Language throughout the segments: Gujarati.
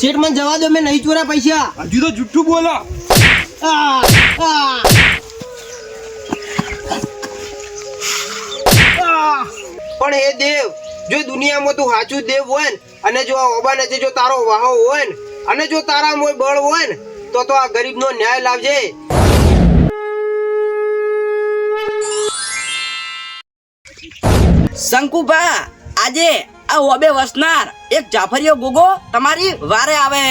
શેઠ મને જવા દો, મેં નહીં ચોર્યા પૈસા. હજુ તો જુઠ્ઠું બોલો. પણ એ દેવ, જો દુનિયામાં તું સાચું દેવ હોય ને, અને જો આ ઓબા નથી, જો તારો વાહો હોય ને, અને જો તારા મોય બળ હોય ને, તો આ ગરીબનો ન્યાય લાવજે. શંકુભા, આજે આ ઓબે વસનાર એક જાફરીયો ગોગો તમારી વારે આવે.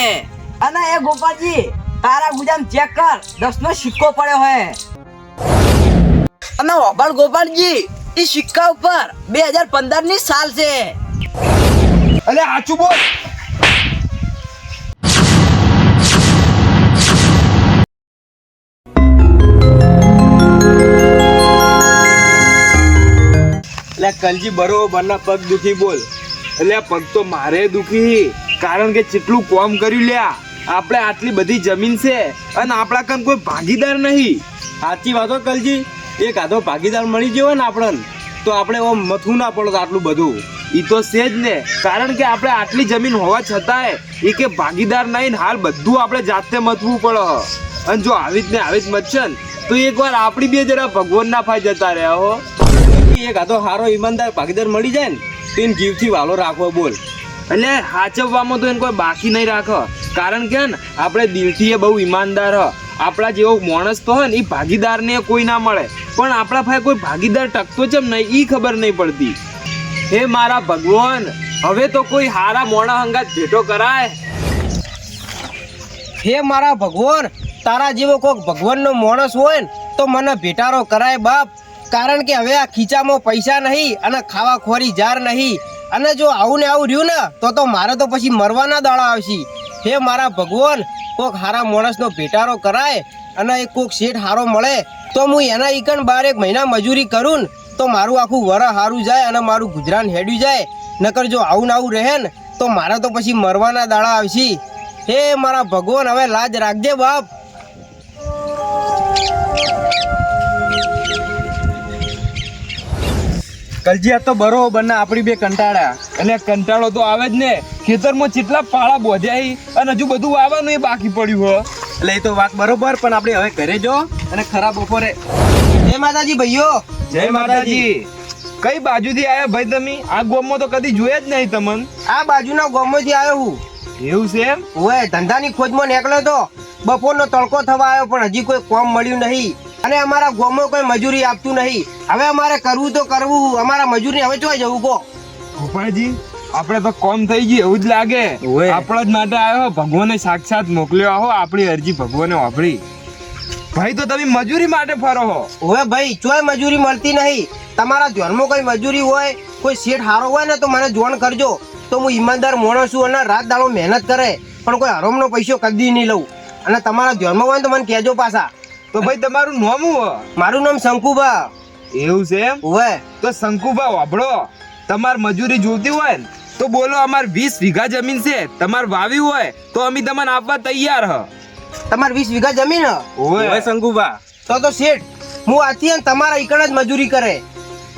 અને એ ગોપાલજી, તારા ગુજામ ચેક કર, 10 નો સિક્કો પડ્યો હે. અને ઓબળ ગોપાલજી, ઈ સિક્કા ઉપર 2015 ની સાલ છે. અલે આચું બોલ. એટલે કલજી બરોબર ના પગ દુખી બોલ. એટલે પગ તો મારે દુખી, કારણ કે કેટલું કામ કર્યું લ્યા. આપણે આટલી બધી જમીન છે અને આપણા કન કોઈ ભાગીદાર નહીં. સાચી વાતો કલજી, એક આધો ભાગીદાર મળી ગયો ને આપણને, તો આપણે ઓમ મથું ના પડો આટલું બધું. ઈ તો છે જ ને, કારણ કે આપણે આટલી જમીન હોવા છતાંય એ કે ભાગીદાર નહીં, હાલ બધું આપણે જાતે મથવું પડે. અને જો આવી જ ને આવી જ મથશે ને, તો એકવાર આપણી બે જરા ભગવાન ના ફાઈ જતા રહ્યા હો. એક આધો સારો ઈમાનદાર ભાગીદાર મળી જાય ને, તો એને જીવથી વાલો રાખવો બોલ. એટલે હાચવવામાં તો એને કોઈ બાકી નહીં રાખો, કારણ કે ને આપણે દિલથી એ બહુ ઈમાનદાર હ. આપણા જેવો માણસ તો હોય ને, એ ભાગીદારને કોઈ ના મળે, પણ આપણા ભાઈ કોઈ ભાગીદાર ટકતો છે નહીં, એ ખબર નહીં પડતી. હે મારા ભગવાન, હવે તો કોઈ હારા મોણા હંગાત ભેટો કરાય. હે મારા ભગવાન, તારા જેવો કોઈક ભગવાનનો માણસ હોય ને, તો મને ભેટારો કરાય બાપ. કારણ કે હવે આ ખીચામાં પૈસા નહીં અને ખાવા ખોરી જાર નહીં, અને જો આવું ને આવું રહ્યું ને, તો મારે તો પછી મરવાના દાડા આવશે. હે મારા ભગવાન, કોઈક હારા માણસનો ભેટારો કરાય અને એક કોઈક શેઠ હારો મળે, તો હું એના ઈકણ 12 મહિના મજૂરી કરું ને, તો મારું આખું વરસ સારું જાય અને મારું ગુજરાન હેડ્યું જાય. નકર જો આવું ને આવું રહે ને, તો મારે તો પછી મરવાના દાડા આવશે. હે મારા ભગવાન, હવે લાજ રાખજે બાપ. કલજી આ તો બરોબર ના આપણી બે કંટાળ્યા. એટલે કંટાળો તો આવે જ ને, ખેતરમાં કેટલા પાળા બોધ્યા અને હજુ બધું આવવાનું એ બાકી પડ્યું હો. એટલે એ તો વાત બરોબર, પણ આપણે હવે ઘરે જો અને ખરા બપોરે. જય માતાજી ભાઈઓ. જય માતાજી. કઈ બાજુથી આયા ભાઈ તમે? આ ગામમાં તો કદી જોયા જ નહીં તમને. આ બાજુના ગામમાંથી આવ્યો હું. એવું છે એમ? ઓય, ધંધાની ખોજમાં નીકળ્યો તો. બપોરનો તડકો થવા આવ્યો, પણ હજી કોઈ કામ મળ્યું નહીં, અને અમારા ગામમાં કોઈ મજૂરી આપતું નહીં. હવે અમારે કરવું તો કરવું, અમારા મજૂરી હવે ચોઈ જવું કહો. ગોપાળજી, આપણે તો કોમ થઈ ગઈ એવું જ લાગે. આપણા જ માટે આવ્યો, ભગવાને સાક્ષાત મોકલ્યો આહો. આપણી અરજી ભગવાને વાપરી. ભાઈ તો તમે મજૂરી માટે ફરો હો. ઓય ભાઈ, ચોય મજૂરી મળતી નહીં. તમારા ધ્યાનમાં કોઈ મજૂરી હોય, કોઈ શેઠ હારો હોય ને, તો મને જોણ કરજો. તો હું ઈમાનદાર માણસ છું અને રાત દાડો મહેનત કરે, પણ કોઈ હરામનો પૈસો કદી નહીં લઉં. અને તમારા ધ્યાનમાં હોય ને તો મને કહેજો પાછા. તો ભાઈ તમારું નામ શું? મારું નામ શંકુભા. એવું છે એમ? ઓય, તો શંકુભા વાપડો, તમાર મજૂરી જોતી હોય ને, તો બોલો. અમાર 20 વીઘા જમીન છે, તમાર વાવી હોય તો અમે તમને આપવા તૈયાર હ. તમારે 20 વીઘા જમીન હ? ઓય શંકુભા. તો શેઠ, હું આથી ને તમારા ઈકણ જ મજૂરી કરે.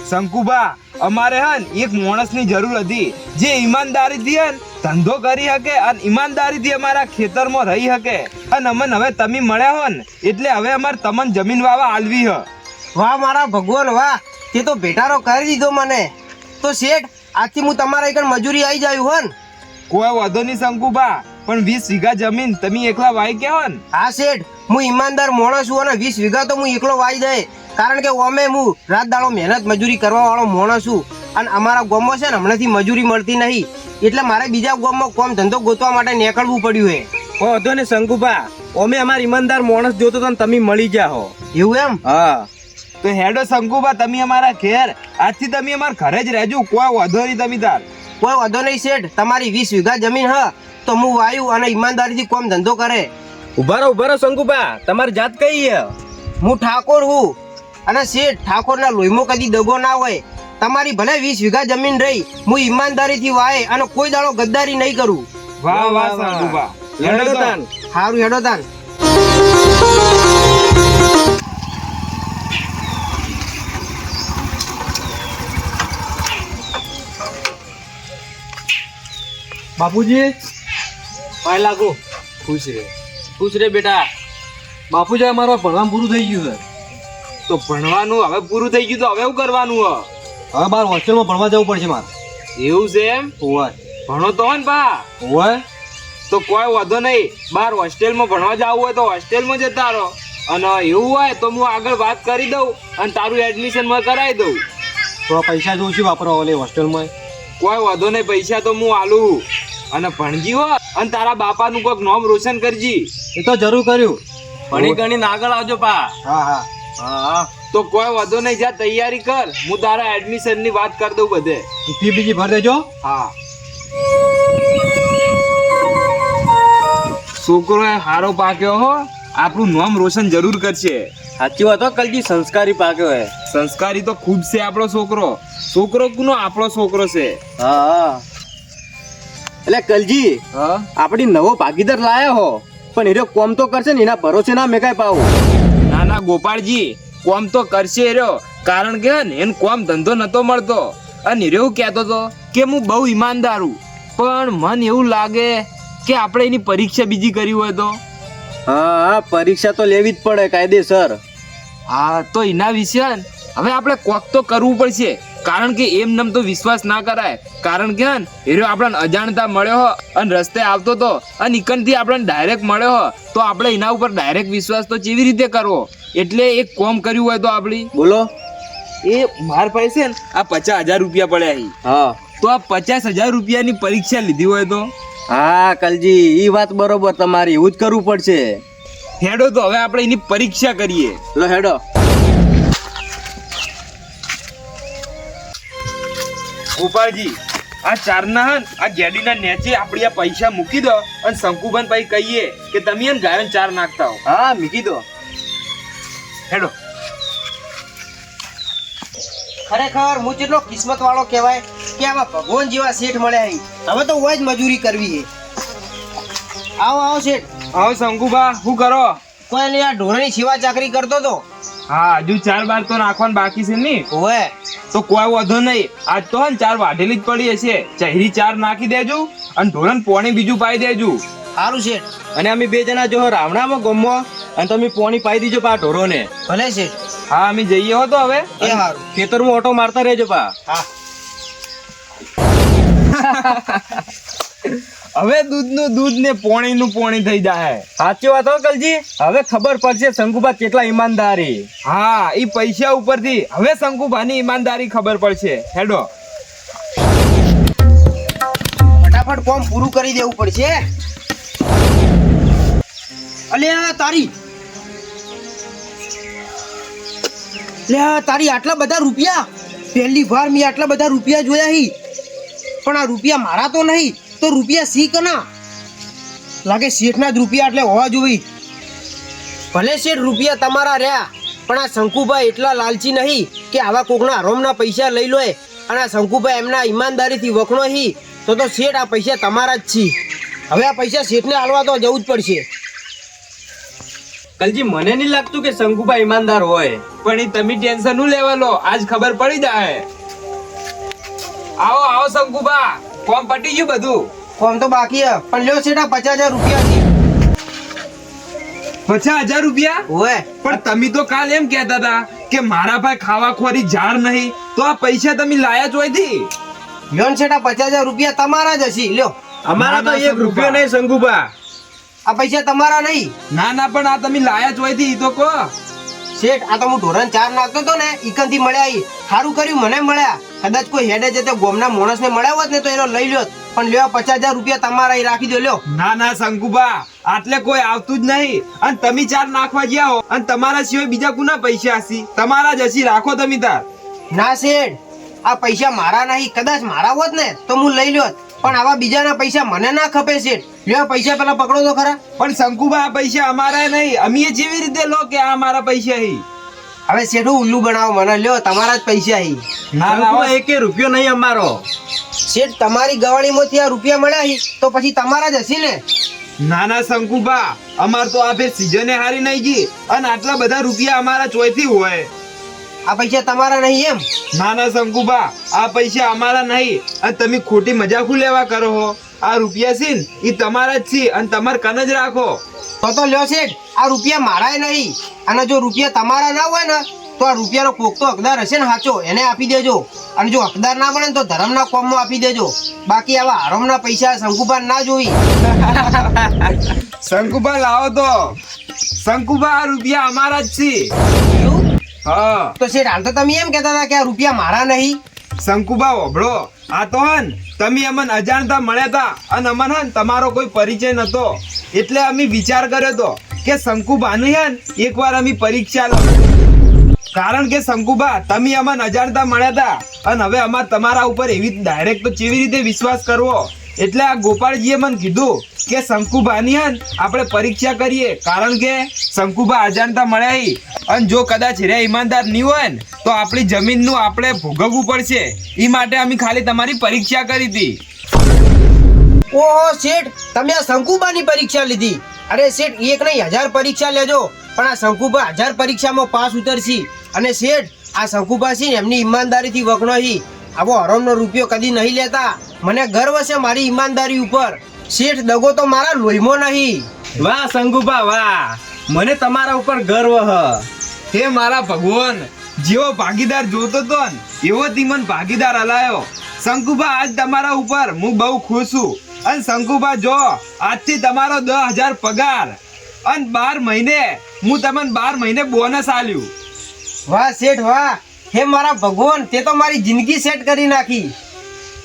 શંકુભા, અમારે હન એક માણસની જરૂર હતી, જે ઈમાનદારીથી હન ધંધો કરી શકે અને ઈમાનદારીથી અમારા ખેતરમાં રહી શકે. અને અમને હવે તમે મળ્યા હો ને, એટલે હવે અમારે તમને જમીન વાવા આલવી હ. વાહ મારા ભગવાન વાહ, તે તો ભેટારો કરી દીધો મને. તો શેઠ, આજથી હું તમારા ઈકણ મજૂરી આવી જાયું હન. કોઈ વાંધો નહીં શંકુભા, પણ 20 વીઘા જમીન તમે એકલા વાઈ ગયા હન? હા શેઠ, હું ઈમાનદાર માણસ છું અને 20 વીઘા તો હું એકલો વાઈ દે, કારણ કે ઓમે હું રાત દાડો મહેનત મજૂરી કરવા વાળો માણસ છું. અને અમારા ગામમાં છે ને હમણાંથી મજૂરી મળતી નહીં, એટલે મારે બીજા ગામમાં કામ ધંધો ગોતવા માટે નીકળવું પડ્યું છે. વાંધો ને શંકુભા, અમે અમારા ઈમાનદાર માણસ જોતો તો તમે મળી જાઓ. એવું એમ? હા, તો હેડો શંકુભા, તમે અમારા ઘેર આજથી તમે અમારા ઘરે જ રહેજો. કોઈ વાંધો નહીં. તમે તાર કોઈ વાંધો નહીં શેઠ, તમારી 20 વીઘા જમીન હ, તો હું વાયુ અને ઈમાનદારીથી કામ ધંધો કરે. ઉભા રહો શંકુભા, તમારી જાત કઈ છે? હું ઠાકોર હું, અને શેઠ ઠાકોરના લોહીમાં કદી દગો ના હોય. તમારી ભલે 20 વીઘા જમીન રહી, હું ઈમાનદારીથી વાય અને કોઈ દાડો ગદ્દારી નહીં કરું. વાહ વાહ શંકુભા. હેડો તાન. સારું, હેડો તાન. બાપુજી, પાય લાગો. ખુશ રે. ખુશ રે બેટા. બાપુજી અમારું ભણવાનું પૂરું થઈ ગયું છે. તો ભણવાનું હવે પૂરું થઈ ગયું તો હવે શું કરવાનું હ? હવે બાર હોસ્ટેલમાં ભણવા જવું પડશે મારે. એવું છે એમ? ઓય ભણો તો હોય ને બા. ઓય તો કોઈ વાંધો નહીં, બાર હોસ્ટેલમાં ભણવા જવું હોય તો હોસ્ટેલમાં જતા રહો, અને એવું હોય તો હું આગળ વાત કરી દઉં અને તારું એડમિશન માં કરાવી દઉં. થોડા પૈસા જોઉં છું વાપરવા ઓલે હોસ્ટેલમાં. કોઈ વાંધો નહીં, પૈસા તો હું આલું. અને ભણજી હો અને તારા બાપાનું કોઈક નામ રોશન કરજી. એ તો જરૂર કર્યું. ભણી ગણીને આગળ આવજો પા. હા હા હા. તો કોઈ વાંધો નહીં, જા તૈયારી કર, હું તારા એડમિશન ની વાત કરી દઉં બધે. ફી બીજી ભર દેજો. હા. છોકરો એ હારો પાક્યો હો, આપણું નામ રોશન જરૂર કરશે. સાચી વાત હો કલજી, સંસ્કારી પાક્યો હે. સંસ્કારી તો ખૂબ છે આપણો છોકરો. છોકરો કોનો? આપણો છોકરો છે. હા હા. એટલે કલજી હા, આપણી નવો ભાગીદાર લાયા હો, પણ એનો કોમ તો કરશે ને, એના ભરોસે ના મેકાય પાવું. ના ના ગોપાળજી, કોમ તો કરશે રહ્યો, કારણ કે ને એને કોમ ધંધો નતો મળતો, અને એવું કહેતો હતો કે હું બહુ ઈમાનદારું, પણ મન એવું લાગે કે આપણે એની પરીક્ષા બીજી કરી હોય તો. હા હા, પરીક્ષા તો લેવી જ પડે કાયદેસર. હા, તો એના વિશે ને હવે આપણે કોક તો કરવું પડશે, કારણ કે એમ નમ તો વિશ્વાસ ના કરાય. કારણ કે હીરો આપણને અજાણતા મળ્યો હો અને રસ્તે આવતો તો, અને ઇકનથી આપણને ડાયરેક્ટ મળ્યો હો, તો આપણે એના ઉપર ડાયરેક્ટ વિશ્વાસ તો કેવી રીતે કરવો? એટલે એક કોમ કર્યું હોય તો આપણી બોલો. એ માર પાસે છે ને આ 50,000 રૂપિયા પડ્યા છે, હા તો આ 50,000 રૂપિયાની પરીક્ષા લીધી હોય તો. હા કલજી, ઈ વાત બરોબર તમારી, એવું જ કરવું પડશે. હેડો તો હવે આપણે એની પરીક્ષા કરીએ. લો હેડો. ગોપાળજી, આ ચારના હન આ ગેડીના નેચે આપણી આ પૈસા મૂકી દો, અને શંકુભાઈ ભાઈ કહીએ કે તમે એને ગાયન ચાર નાખતા હો. હા મૂકી દો. હેડો. ખરેખર હું કેટલો કિસ્મત વાળો કહેવાય કે આવા ભગવાન જેવા શેઠ મળ્યા અહીં. હવે તો હોય જ મજૂરી કરવી છે. આવો આવો શેઠ. આવો શંકુભા, શું કરો? કોઈ નહીં, આ ઢોરની સેવા ચાકરી કરતો તો. હા, હજુ 4 બાર તો નાખવાનું બાકી છે ને. ઓય તો કોઈ વધો નહીં, આજ તો હે 4 વાઢેલી જ પડી હશે. ચહેરી 4 નાખી દેજો અને ઢોરણ પોણી બીજું પાઈ દેજો. સારું શેઠ. અને અમે બે જણા જો રાવણામાં ગમો, અને તમે પોણી પાઈ દીજો પા ઢોરોને. ભલે શેઠ. હા, અમે જઈએ હો તો હવે. એ સારું. ખેતરમાં ઓટો મારતા રહેજો પા. હા. હવે દૂધનું દૂધ ને પોણીનું પોણી થઈ જાય. સાચી વાત હો કલજી, હવે ખબર પડશે શંકુબા કેટલા ઈમાનદારી. હા, એ પૈસા ઉપરથી હવે શંકુભાની ઈમાનદારી ખબર પડશે. હેડો. ફટાફટ કોમ પૂરું કરી દેવું પડશે. અલ્યા તારી, તારી આટલા બધા રૂપિયા, પહેલી વાર મેં આટલા બધા રૂપિયા જોયા હી. પણ આ રૂપિયા મારા તો નહીં, તો રૂપિયા સી કના લાગે? શેઠના જ રૂપિયા એટલે હોવા જોઈ. ભલે શેઠ રૂપિયા તમારા રહ્યા, પણ આ શંકુભાઈ એટલા લાલચી નહીં કે આવા કોકના હરોમના પૈસા લઈ લે. અને આ શંકુભાઈ એમના ઈમાનદારીથી વખણો હી, તો શેઠ આ પૈસા તમારા જ છી. હવે આ પૈસા શેઠને આલવા તો જવું જ પડશે. કલજી, મને નહીં લાગતું કે શંકુબા ઈમાનદાર હોય. પણ એ તમે ટેન્શન નું લેવા લો, આજ ખબર પડી જાય. આવો આવો શંકુભા, કોમ પટી ગયું બધું? કોમ તો બાકી હે, પણ લ્યો શેઠ આ 50,000 રૂપિયા છે. 50,000 રૂપિયા? ઓય પણ તમે તો કાલ એમ કહેતા હતા કે મારા ભાઈ ખાવા ખોરી ઝાડ નહીં, તો આ પૈસા તમે લાયા જ હોયથી. લ્યો ને શેઠ આ 50,000 રૂપિયા તમારા જ હશે. લ્યો, અમારા તો 1 રૂપિયો નહીં શંકુબા. આ પૈસા તમારા નહીં. ના ના, પણ આ તમે લાયા જ હોયથી, તો કહો. શેઠ આ તો હું ધોરણ 4 નાખતો તો ને, ઈકનથી મળ્યા ઈ. સારું કર્યું મને મળ્યા. કદાચ કોઈ હેડે જતે ગોમના માણસને મળ્યા હોત ને તો એનો લઈ લ્યો. પણ લ્યો 50,000 રૂપિયા તમારા અહીં રાખી દો. લ્યો. ના ના શંકુભા, આટલે કોઈ આવતું જ નહીં, અને તમે 4 નાખવા ગયા હો, અને તમારા સિવાય બીજા કોના પૈસા હસી? તમારા જ હસી, રાખો તમે તાર. ના શેઠ, આ પૈસા મારા નહીં. કદાચ મારા હોત ને તો હું લઈ લ્યોત, પણ આવા બીજાના પૈસા મને ના ખપે શેઠ. લ્યો પૈસા પેલા પકડો તો ખરા. પણ શંકુભા, આ પૈસા અમારા નહીં, અમે જેવી રીતે લો કે આ અમારા પૈસા હી. હવે શેઠું ઉલ્લુ બનાવો મને. લ્યો તમારા જ પૈસા અહીં. ના ના, શંકુબા 1 રૂપિયો નહીં અમારો. શેઠ તમારી ગવાણીમાંથી આ રૂપિયા મળ્યા હી, તો પછી તમારા જ હશે ને. ના ના શંકુભા, અમાર તો આ ફેર સીઝને હારી નહીં ગઈ, અને આટલા બધા રૂપિયા અમારા ચોયથી હોય. આ પૈસા તમારા નહીં એમ? ના ના શંકુભા, આ પૈસા અમારા નહીં, અને તમે ખોટી મજાક લેવા કરો હો. આ રૂપિયા છે ને એ તમારા જ છે અને તમારે કન જ રાખો. તો લ્યો શેઠ, આ રૂપિયા મારાય નહીં. અને જો રૂપિયા તમારા ના હોય ને તો આ રૂપિયાનો કોક તો હકદાર હશે ને સાચો, એને આપી દેજો. અને જો હકદાર ના બને ને તો ધર્મના કોમમાં આપી દેજો. બાકી આવા હરામના પૈસા શંકુબા ના જોઈ. શંકુબા લાવો તો. શંકુબા આ રૂપિયા અમારા જ છે. હા તો શેઠ, હાલ તો તમે એમ કહેતા હતા કે આ રૂપિયા મારા નહીં. શંકુબા ઓભળો, આ તો હન તમે અમને અજાણતા મળ્યા હતા અને અમને હન તમારો કોઈ પરિચય નતો, એટલે અમે વિચાર કર્યો તો કે શંકુબાની હન એકવાર અમે પરીક્ષા લો. કારણ કે શંકુબા તમે અમને અજાણતા મળ્યા હતા અને હવે અમારે તમારા ઉપર એવી ડાયરેક્ટ તો કેવી રીતે વિશ્વાસ કરવો, એટલે આ ગોપાળજીએ મને કીધું કે શંકુબાની હન આપણે પરીક્ષા કરીએ. કારણ કે શંકુબા અજાણતા મળ્યા હી અને જો કદાચ રે ઈમાનદાર નહીં હોય ને તો આપણી જમીનનું આપણે ભોગવવું પડશે. એ માટે અમે ખાલી તમારી પરીક્ષા કરી હતી. ઓહો શેઠ, તમે આ શંકુબાની પરીક્ષા લીધી? અરે શેઠ, એક નહીં 1000 પરીક્ષા લેજો, પણ આ શંકુબા 1000 પરીક્ષામાં પાસ ઉતરશી. અને શેઠ, આ શંકુબા છે ને એમની ઈમાનદારીથી વગણો હી. આવો હરામનો રૂપિયો કદી નહીં લેતા. મને ગર્વ છે મારી ઈમાનદારી ઉપર. શેઠ, દગો તો મારા લોહીમાં નહીં. વાહ શંકુબા વાહ, મને તમારા ઉપર ગર્વ હ. હે મારા ભગવાન, જેવો ભાગીદાર જોતો તો ને એવો તીમન ભાગીદાર હલાયો. શંકુબા આજ તમારા ઉપર હું બહુ ખુશ છું. અને શંકુબા જો આજથી તમારો 10,000 પગાર અને 12 મહિને હું તમને 12 મહિને બોનસ આલ્યું. વાહ શેઠ વાહ, હે મારા ભગવાન, તે તો મારી જિંદગી સેટ કરી નાખી.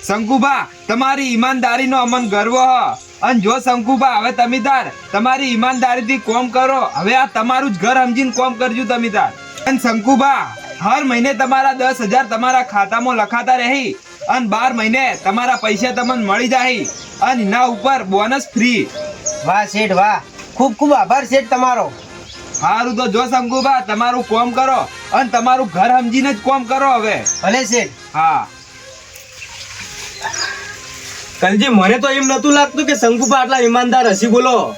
શંકુબા તમારી ઈમાનદારીનો અમન ગર્વ હ. અને જો શંકુબા હવે તમે તાર તમારી ઈમાનદારીથી કોમ કરો. હવે આ તમારું જ ઘર સમજીને કોમ કરજો તમે તાર. અને શંકુબા હર મહિને તમારા 10,000 તમારા ખાતામાં લખાતા રહી અને 12 મહિને તમારા પૈસા તમને મળી જાય અને એના ઉપર બોનસ ફ્રી. વાહ શેઠ વાહ, ખૂબ ખૂબ આભાર શેઠ તમારો. સારું તો જો શંકુબા તમારું કોમ કરો અને તમારું ઘર સમજીને જ કોમ કરો હવે. ભલે શેઠ. હા કલજી, મને તો એમ નતું લાગતું કે શંકુબા આટલા ઈમાનદાર હસી. બોલો,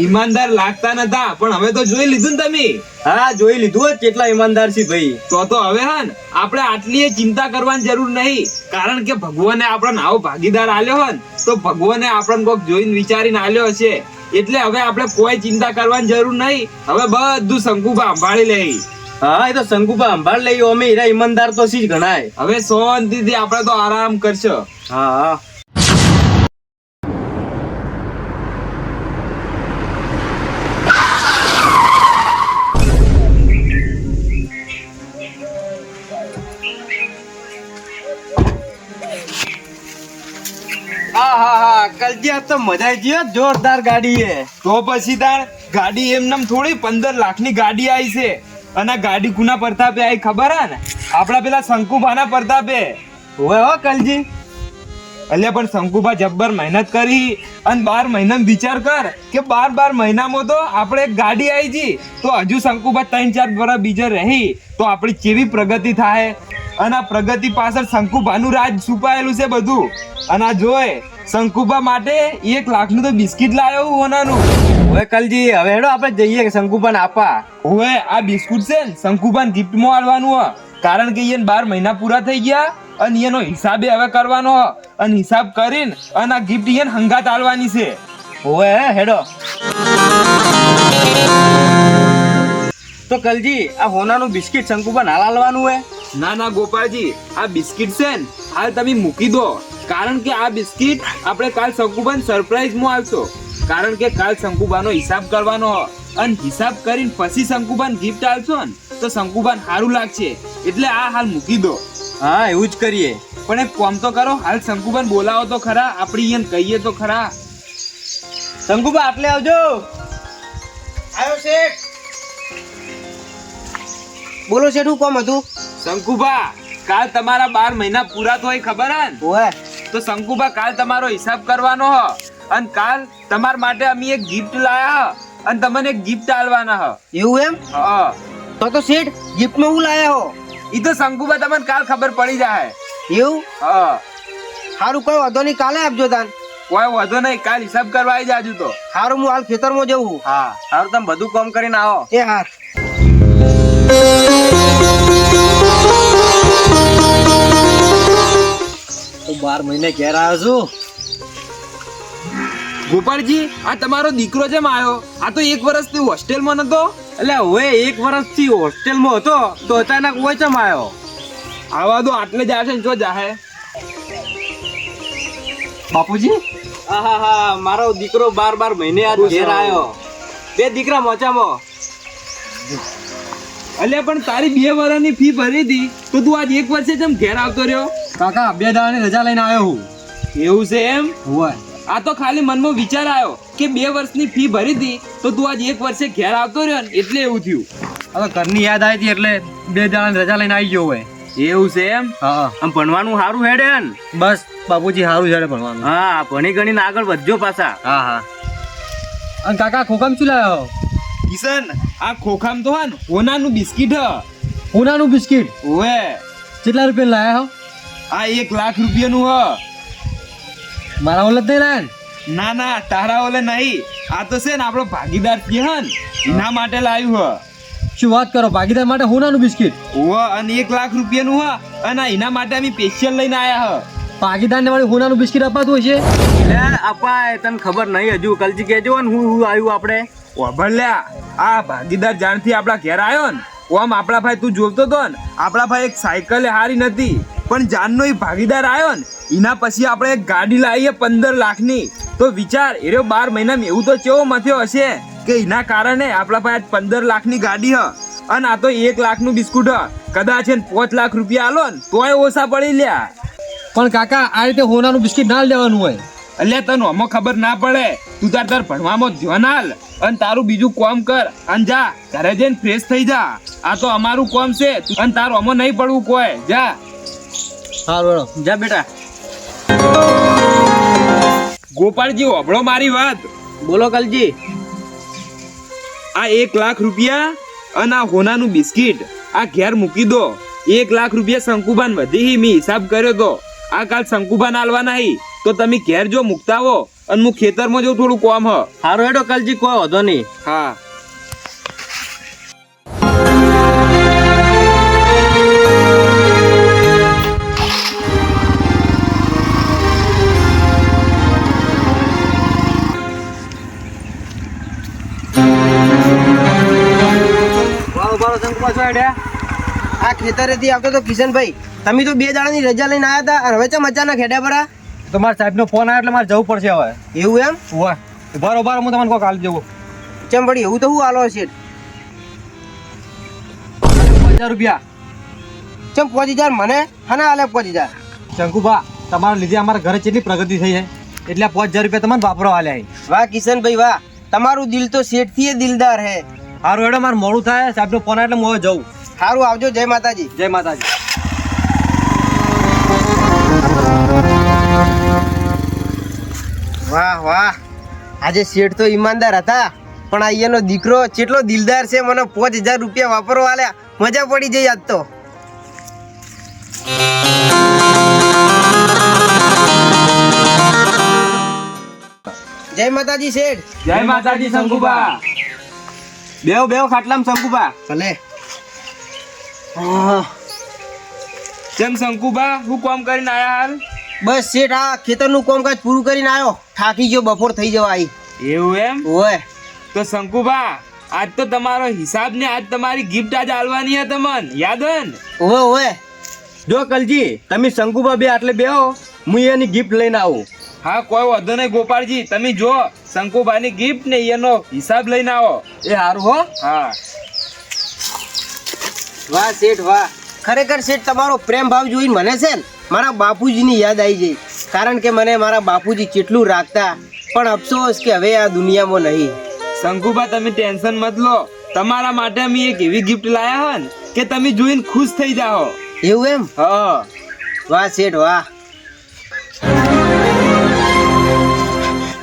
ઈમાનદાર લાગતા નતા પણ હવે તો જોઈ લીધું ને તમે. હા જોઈ લીધું જ કેટલા ઈમાનદાર છે ભાઈ. તો હવે હન આપણે આટલી ચિંતા કરવાની જરૂર નહીં. કારણ કે ભગવાને આપણને આવો ભાગીદાર આલ્યો હન તો ભગવાને આપણને કોક જોઈને વિચારીને આલ્યો હશે. એટલે હવે આપણે કોઈ ચિંતા કરવાની જરૂર નહીં. હવે બધું શંકુબા સંભાળી લે. હા એ તો શંકુબા સંભાળ લઈ. અમે એના ઈમાનદાર તો સી જ ગણાય. હવે શાંતિથી આપણે તો આરામ કરશો. હા કલજી, આ તો મજા આવી ગઈ હો. જોરદાર ગાડી હે. તો પછી તાર ગાડી એમનેમ થોડી 15 લાખની ગાડી આવી છે. અને આ ગાડી કુના પ્રતાપે આવી ખબર હે ને? આપડા પેલા શંકુબાના પ્રતાપે. હોય હો કલજી. અલ્યા પણ શંકુબા જબ્બર મહેનત કરી અને 12 મહિનામાં વિચાર કર કે 12 મહિનામાં તો આપણે એક ગાડી આવી જી તો હજુ શંકુબા 3-4 વર્ષ બીજે રહી તો આપણી કેવી પ્રગતિ થાય. અને આ પ્રગતિ પાછળ શંકુબાનું રાજ છુપાયેલું છે બધું. અને આ જોય શંકુબા માટે 1 લાખનું તો બિસ્કિટ લાવ્યો હું હોનાનું. હવે કલજી, હવે હેડો આપણે જઈએ શંકુબાને આપવા. હવે આ બિસ્કુટ છે ને શંકુબાને ગિફ્ટમાં આલવાનું હ. કારણ કે એને 12 મહિના પૂરા થઈ ગયા અને એનો હિસાબે હવે કરવાનો હ. અને હિસાબ કરીને અને આ ગિફ્ટ એને હંગાત આલવાની છે. હવે હેડો. તો કલજી, આ હોનાનું બિસ્કિટ શંકુબાને હાલ આલવાનું હે? ના ના ગોપાળજી, આ બિસ્કિટ છે ને હાલ તમે મૂકી દો. કારણ કે આ બિસ્કિટ આપણે કાલ શંકુબાને સરપ્રાઈઝમાં આલશો. કારણ કે કાલ શંકુબાનો હિસાબ કરવાનો હ. અને હિસાબ કરીને પછી શંકુબાને ગિફ્ટ આલશો ને તો શંકુબાને સારું લાગશે. એટલે આ હાલ મૂકી દો. હા એવું જ કરીએ. પણ એક કામ તો કરો, હાલ શંકુબાને બોલાવો તો ખરા. આપણે એને કહીએ તો ખરા. શંકુબા આટલે આવજો. આવ્યો શેઠ. બોલો શેઠ, હું કોમ હતું? શંકુબા કાલ તમારા 12 મહિના પૂરા થાય ખબર હે ને? ઓય તો શંકુબા કાલ તમારો હિસાબ કરવાનો હ. અને કાલ તમારા માટે અમે એક ગિફ્ટ લાયા હ અને તમને એક ગિફ્ટ આલવાના હ. એવું એમ? હા તો શેઠ ગિફ્ટમાં હું લાયા હો? ઈ તો શંકુબા તમને કાલ ખબર પડી જાય. એવું? હા સારું, કોઈ વાંધો નહીં, કાલે આપજો તાન. કોઈ વાંધો નહીં, કાલ હિસાબ કરવા આવી જાજુ તો. સારું, હું હાલ ખેતરમાં જવું. હા સારું, તમે બધું કામ કરીને આવો. એ હાર. તો 12 મહિને ઘેર આવ્યો છું. ગોપાળજી, આ તમારો દીકરો જેમ આવ્યો? આ તો 1 વર્ષથી હોસ્ટેલમાં નતો. એટલે હવે 1 વર્ષથી હોસ્ટેલમાં હતો તો અચાનક ઓય ચમ આવ્યો? આવા તો આટલે જ આવશે ને જો જાહે. બાપુજી, હા મારો દીકરો 12 મહિને આ ઘેર આવ્યો. 2 દીકરા મોચામાં. અલ્યા પણ તારી 2 વર્ષની ફી ભરી હતી તો તું આજ 1 વર્ષે જેમ ઘેર આવતો રહ્યો? કાકા 2 દાડાની રજા લઈને આવ્યો હું. એવું છે એમ? હોય. આ તો ખાલી મનમાં વિચાર આવ્યો કે 2 વર્ષની ફી ભરી હતી તો તું આજ 1 વર્ષે ઘેર આવતો રહ્યો ને એટલે એવું થયું. હવે ઘરની યાદ આવી હતી એટલે 2 દાડાની રજા લઈને આવી ગયો હોય. એવું છે એમ? હા. આમ ભણવાનું સારું હેડે ને? બસ બાપુજી સારું છે ભણવાનું. હા, ભણી ગણીને આગળ વધજો પાછા. હા. અને કાકા ખોખામ શું લાવ્યો? કિશન, આ ખોખામ તો હા ને હોનાનું બિસ્કિટ હ. હોનાનું બિસ્કિટ? ઓવે. કેટલા રૂપિયા લાયા હો? આ 1 લાખ રૂપિયાનું હ. મારા ઓલે જ નહીં લાયા ને? ના ના, તારા ઓલે નહીં. આ તો છે ને આપણો ભાગીદાર છે હન એના માટે લાવ્યું હ. શું વાત કરો, ભાગીદાર માટે હોનાનું બિસ્કિટ? ઓવે, અને 1 લાખ રૂપિયાનું હ. અને એના માટે અમે સ્પેશિયલ લઈને આયા હ. ભાગીદારને વાળી હોનાનું બિસ્કિટ અપાતું હશે? લે અપાય, તને ખબર નહીં હજુ. કલજી કહેજો ને હું આવ્યું આપણે. ઓભળ્યા, આ ભાગીદાર જાણથી આપણા ઘેર આવ્યો ને ઓમ આપણા ભાઈ તું જોતો તો ને આપણા ભાઈ એક સાયકલ હારી નથી પણ જાનનો એ ભાગીદાર આવ્યો ને એના પછી આપણે એક ગાડી લાવીએ 15 લાખની. તો વિચાર એરો 12 મહિનામાં એવું તો કેવો મથ્યો હશે કે એના કારણે આપણા ભાઈ 15 લાખની ગાડી હ અને આ તો 1 લાખનું બિસ્કુટ હ. કદાચ 5 લાખ રૂપિયા આલો ને તોય ઓછા પડી લ્યા. પણ કાકા આ રીતે હોનાનું બિસ્કિટ ના લેવાનું હોય. એટલે તને આમાં ખબર ના પડે. તું તાર ભણવામાં ધ્યાન આલ અને તારું બીજું કામ કર અને જા ઘરે જઈને ફ્રેશ થઈ જા. આ તો અમારું કામ છે અને તારું આમાં નહીં પડવું કોઈ. જા. સારું જા બેટા. ગોપાળજી, હોભળો મારી વાત. બોલો કલજી. આ 1 લાખ રૂપિયા અને આ હોનાનું બિસ્કિટ આ ઘેર મૂકી દો. 1 લાખ રૂપિયા શંકુબાન વધી મેં હિસાબ કર્યો તો. આ કાલ શંકુબાન આલવાના હી તો તમે ઘેર જો મુકતા હો અને હું ખેતરમાં જો થોડું કામ હ. સારું હેડો કલજી, કોઈ વાંધો નહીં. હા. આ ખેતરેથી આવતો તો કિશનભાઈ, તમે તો 2 દાડાની રજા લઈને આવ્યા હતા અને હવે ચમ અચાનક હેડ્યા પરા? તમારા સાહેબનો ફોન આવ્યો એટલે મારે જવું પડશે હવે. એવું એમ? હોય. બરોબર, હું તમને કોઈ કાલ જવું. ચમ વળી એવું તો હું આલો છે? 5000 રૂપિયા. ચમ 5000 મને હના આલે 5000? શંકુભા, તમારા લીધે અમારા ઘરે કેટલી પ્રગતિ થઈ છે એટલે 5000 રૂપિયા તમને વાપરવા આલ્યા. વાહ કિશનભાઈ વાહ, તમારું દિલ તો શેઠથી દિલદાર હે. સારું હેડો, મારે મોડું થાય. સાહેબનો ફોન આવ્યો એટલે હું હવે જઉં. સારું, આવજો. જય માતાજી. જય માતાજી. વાહ વાહ, આજે શેઠ તો ઈમાનદાર હતા પણ આ એનો દીકરો કેટલો દિલદાર છે. મને 5000 રૂપિયા વાપરવા આલ્યા. મજા પડી જઈ આજ તો. જય માતાજી શેઠ. જય માતાજી શંકુબા. બેવ ખાટલામાં શંકુભા. ભલે. કેમ શંકુબા, હું કામ કરીને આયા હાલ? બસ શેઠ, આ ખેતરનું કામકાજ પૂરું કરીને આવ્યો. થાકી ગયો, બપોર થઈ જવા આવી. એવું એમ? ઓય તો શંકુબા, આજ તો તમારો હિસાબ ને આજ તમારી ગિફ્ટ આજ આલવાની હે તમને યાદ હે ને? ઓય ઓય. જો કલજી, તમે શંકુભા બે આટલે બેહો, હું એની ગિફ્ટ લઈને આવું. હા, કોઈ વાંધો નહીં ગોપાળજી. તમે જો શંકુબાની ગિફ્ટ ને એનો હિસાબ લઈને આવો. એ સારું હો. હા. વાહ શેઠ વાહ, ખરેખર શેઠ તમારો પ્રેમ ભાવ જોઈને મને છે ને મારા બાપુજીની યાદ આવી ગઈ. કારણ કે મને મારા બાપુજી કેટલું રાખતા, પણ અફસોસ કે હવે આ દુનિયામાં નહીં. શંકુબા, તમે ટેન્શન મત લો. તમારા માટે અમે એક એવી ગિફ્ટ લાયા હન કે તમે જોઈને ખુશ થઈ જાઓ. એવું એમ? હા. વાહ શેઠ વાહ.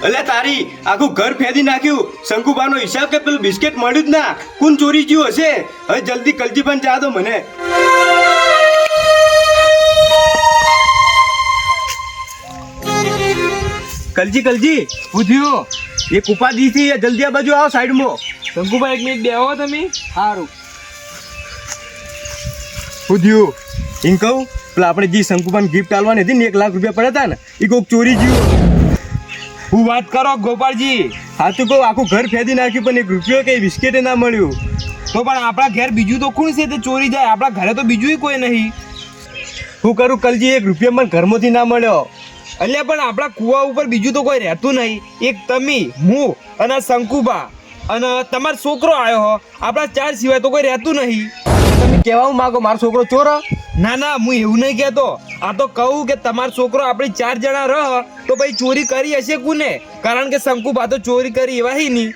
અલે તારી આખું ઘર ફેદી નાખ્યું. શંકુબાનો હિસાબ કે પેલું બિસ્કિટ મળ્યું જ ના. કોણ ચોરી ગયું હશે? હવે જલ્દી કલજી પણ જા દો મને. કલજી પૂછ્યું એક ઉપાધિ થી જલ્દી આ બાજુ આવો સાઈડમાં. શંકુબા, 1 મિનિટ બેહો તમે. સારું. પૂછ્યું એમ કહું, પેલા આપણે જે શંકુબાને ગિફ્ટ આલવાની હતી ને 1 લાખ રૂપિયા પડ્યા હતા ને, એ કોઈક ચોરી ગયું. હું વાત કરો ગોપાલજી. સાચું કહું, આખું ઘર ફેદી નાખ્યું પણ એક રૂપિયો કે બિસ્કિટે ના મળ્યું. તો પણ આપણા ઘેર બીજું તો કોણ છે તે ચોરી જાય? આપણા ઘરે તો બીજું કોઈ નહીં. શું કરું કલજી, એક રૂપિયો પણ ઘરમાંથી ના મળ્યો. એટલે પણ આપણા કુવા ઉપર બીજું તો કોઈ રહેતું નહીં. એક તમે, હું અને આ શંકુબા અને તમારો છોકરો આવ્યો હો. આપણા 4 સિવાય તો કોઈ રહેતું નહીં. તમે કહેવા માંગો મારો છોકરો ચોર? ના ના, હું એવું નહીં કહેતો. આ તો કહું કે તમારો છોકરો આપણે 4 જણા રહ તો ભાઈ ચોરી કરી હશે કોને? કારણ કે શંકુબા તો ચોરી કરી એવા હી નહીં.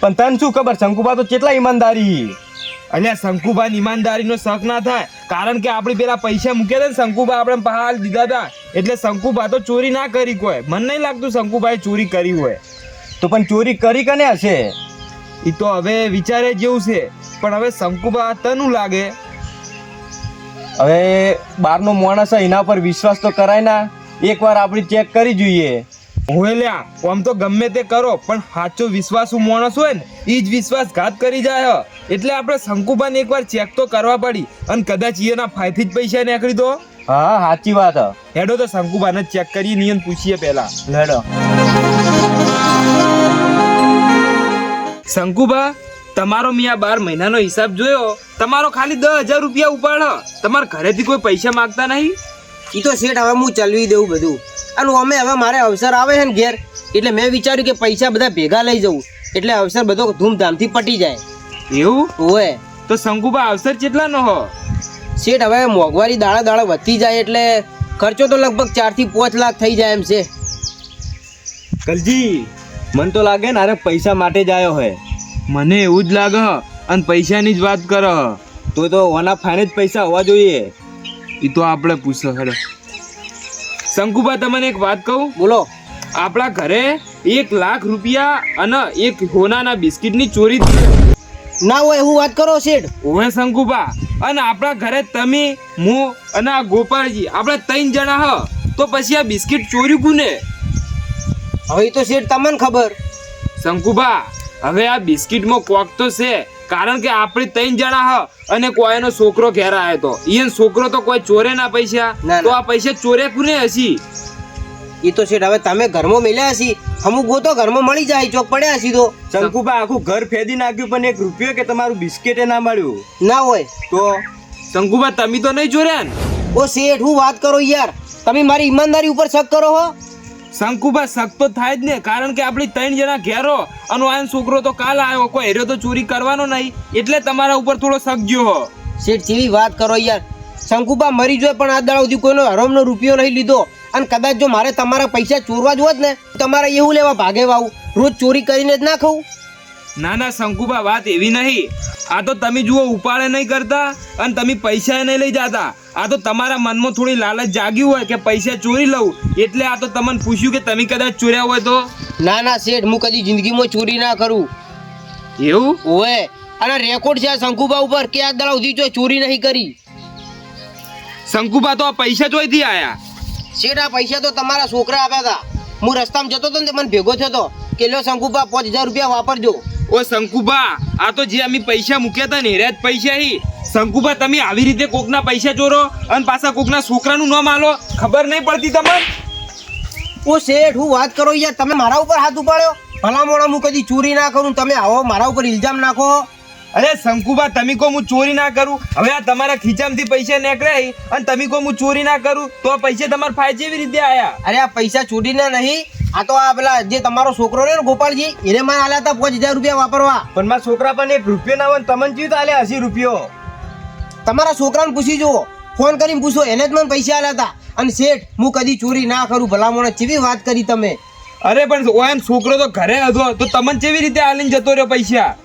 પણ તને શું ખબર, શંકુબા તો કેટલા ઈમાનદારી. અલ્યા શંકુબા ઈમાનદારીનો શક ના થાય. કારણ કે આપણે પેલા પૈસા મૂક્યા હતા ને શંકુબા આપણે પહાડ દીધા હતા, એટલે શંકુબા તો ચોરી ના કરી કોઈ. મને નહીં લાગતું શંકુબાએ ચોરી કરી હોય. તો પણ ચોરી કરી કને હશે? એ તો હવે વિચારે જેવું છે. પણ હવે શંકુબા તનું લાગે? હવે બહારનો માણસ હોય, એના પર વિશ્વાસ તો કરાય ના. એકવાર આપણે ચેક કરી જોઈએ. હોય લ્યા, આમ તો ગમે તે કરો પણ સાચો વિશ્વાસુ માણસ હોય ને એ જ વિશ્વાસઘાત કરી જાય. એટલે આપણે શંકુબાને એકવાર ચેક તો કરવા પડી. અને કદાચ એના ફાયથી જ પૈસા નીકળી તો હા સાચી વાત. હેડો તો શંકુબાને ચેક કરીએ, નિયન પૂછીએ પહેલા. લેડો. શંકુબા, તમારો મેં આ 12 મહિનાનો હિસાબ જોયો. તમારો ખાલી 10,000 રૂપિયા ઉપાડ. તમારા ઘરેથી કોઈ પૈસા માંગતા નહીં? એ તો શેઠ હવે હું ચલવી દઉં બધું. અને અમે હવે મારે અવસર આવે છે ને ઘેર, એટલે મેં વિચાર્યું કે પૈસા બધા ભેગા લઈ જવું, એટલે અવસર બધો ધૂમધામથી પટી જાય. એવું હોય તો શંકુબા અવસર કેટલાનો હો? શેઠ હવે મોંઘવારી દાડા દાડા વધતી જાય એટલે ખર્ચો તો લગભગ 4 થી 5 લાખ થઈ જાય એમ છે. કલજી, મને તો લાગે ને અરે પૈસા માટે જ આવ્યો હોય. મને એવું જ લાગે હ. અને પૈસાની જ વાત કરે હ. તો ઓના ફાઇને જ પૈસા હોવા જોઈએ. એ તો આપણે પૂછો. હેડો શંકુબા, તમને એક વાત કહું? બોલો. આપણા ઘરે 1 લાખ રૂપિયા અને એક હોનાના બિસ્કિટની ચોરી થઈ. ના હોય એવું વાત કરો શેઠ. ઓવે શંકુબા, અને આપણા ઘરે તમે, હું અને આ ગોપાળજી આપણે 3 જણા હ. તો પછી આ બિસ્કિટ ચોર્યું કોને? હવે એ તો શેઠ તમને ખબર. શંકુબા, હવે આ બિસ્કિટમાં કોક તો છે. કારણ કે આપણે 3 જણા હ અને કોઈનો છોકરો ઘેર આવ્યો તો. ઈયન છોકરો તો કોઈ ચોરે ના પૈસા. ના, તો ના. આ પૈસા ચોરે કોને હસી? એ તો શેઠ હવે તમે ઘરમાં મેલ્યા હશી, અમુક ગોતો ઘરમાં મળી જાય, ચોક પડ્યા હશી તો. શંકુબા આખું ઘર ફેદી નાખ્યું પણ એક રૂપિયો કે તમારું બિસ્કિટે ના મળ્યું. ના હોય તો શંકુબા, તમે તો નહીં ચોર્યા ને? ઓ શેઠ હું વાત કરો યાર, તમે મારી ઈમાનદારી ઉપર શક કરો હો. શંકુબા, શક તો થાય જ ને. કારણ કે આપણે 3 જણા ઘેરો અને આ છોકરો તો કાલ આવ્યો, કોઈ હેરો તો ચોરી કરવાનો નહીં. એટલે તમારા ઉપર થોડો શક ગયો હો. શેઠ જેવી વાત કરો યાર. શંકુબા મરી જોય પણ આ દાડા સુધી કોઈનો હરામનો રૂપિયો નહીં લીધો. અને કદાચ જો મારે તમારા પૈસા ચોરવા જ હોત ને, તમારે એવું લેવા ભાગે વાવું, રોજ ચોરી કરીને જ ના ખાવું. ના ના શંકુબા, વાત એવી નહીં. આ તો તમે જુઓ ઉપાડે નહીં કરતા અને તમે પૈસા નહીં લઈ જતા. આ તો તમારા મનમાં થોડી લાલચ જાગ્યું હોય કે પૈસા ચોરી લઉં, એટલે આ તો તમને પૂછ્યું કે તમે કદાચ ચોર્યા હોય તો. ના ના શેઠ, હું કદી જિંદગીમાં ચોરી ના કરું. એવું? ઓએ અને રેકોર્ડ છે આ શંકુબા ઉપર કે આ દાડા સુધી ચોરી નહીં કરી. શંકુબા, તો આ પૈસા ચોઈથી આયા? શેઠ આ પૈસા તો તમારા છોકરા આપ્યા હતા. હું રસ્તામાં જતો હતો ને તે મને ભેગો થયો હતો કે લ્યો શંકુબા 5,000 રૂપિયા વાપરજો. ઓ શંકુબા, આ તો જે અમે પૈસા મૂક્યા હતા ને એરા જ પૈસા હી. શંકુબા, તમે આવી રીતે કોકના પૈસા ચોરો અને પાછા કોકના છોકરાનું નામ આલો, ખબર નહીં પડતી તમને? ઓ શેઠ હું વાત કરો યાર, તમે મારા ઉપર હાથ ઉપાડ્યો. ભલા મોણા હું કદી ચોરી ના કરું, તમે આવો મારા ઉપર ઇલ્ઝામ નાખો. અરે શંકુબા, તમે કહો હું ચોરી ના કરું? હવે આ તમારા ખીચામાંથી પૈસા નીકળ્યા અને તમે કહો હું ચોરી ના કરું, તો આ પૈસા તમારા ફાયદે કેવી રીતે આયા? અરે આ પૈસા ચોરીના નહીં, આ તો આ પેલા જે તમારો છોકરો રહ્યો ને ગોપાલજી, એને મને આલ્યા હતા 5,000 રૂપિયા વાપરવા. પણ મારા છોકરા પણ એક રૂપિયો ના હોય તમને ચીત આલે 80 રૂપિયો. તમારા છોકરાને પૂછી જુઓ, ફોન કરીને પૂછો, એને જ મને પૈસા આલ્યા હતા. અને શેઠ હું કદી ચોરી ના કરું. ભલા મોણા કેવી વાત કરી તમે. અરે પણ ઓય છોકરો તો ઘરે હતો, તો તમને કેવી રીતે આલીને જતો રહ્યો પૈસા?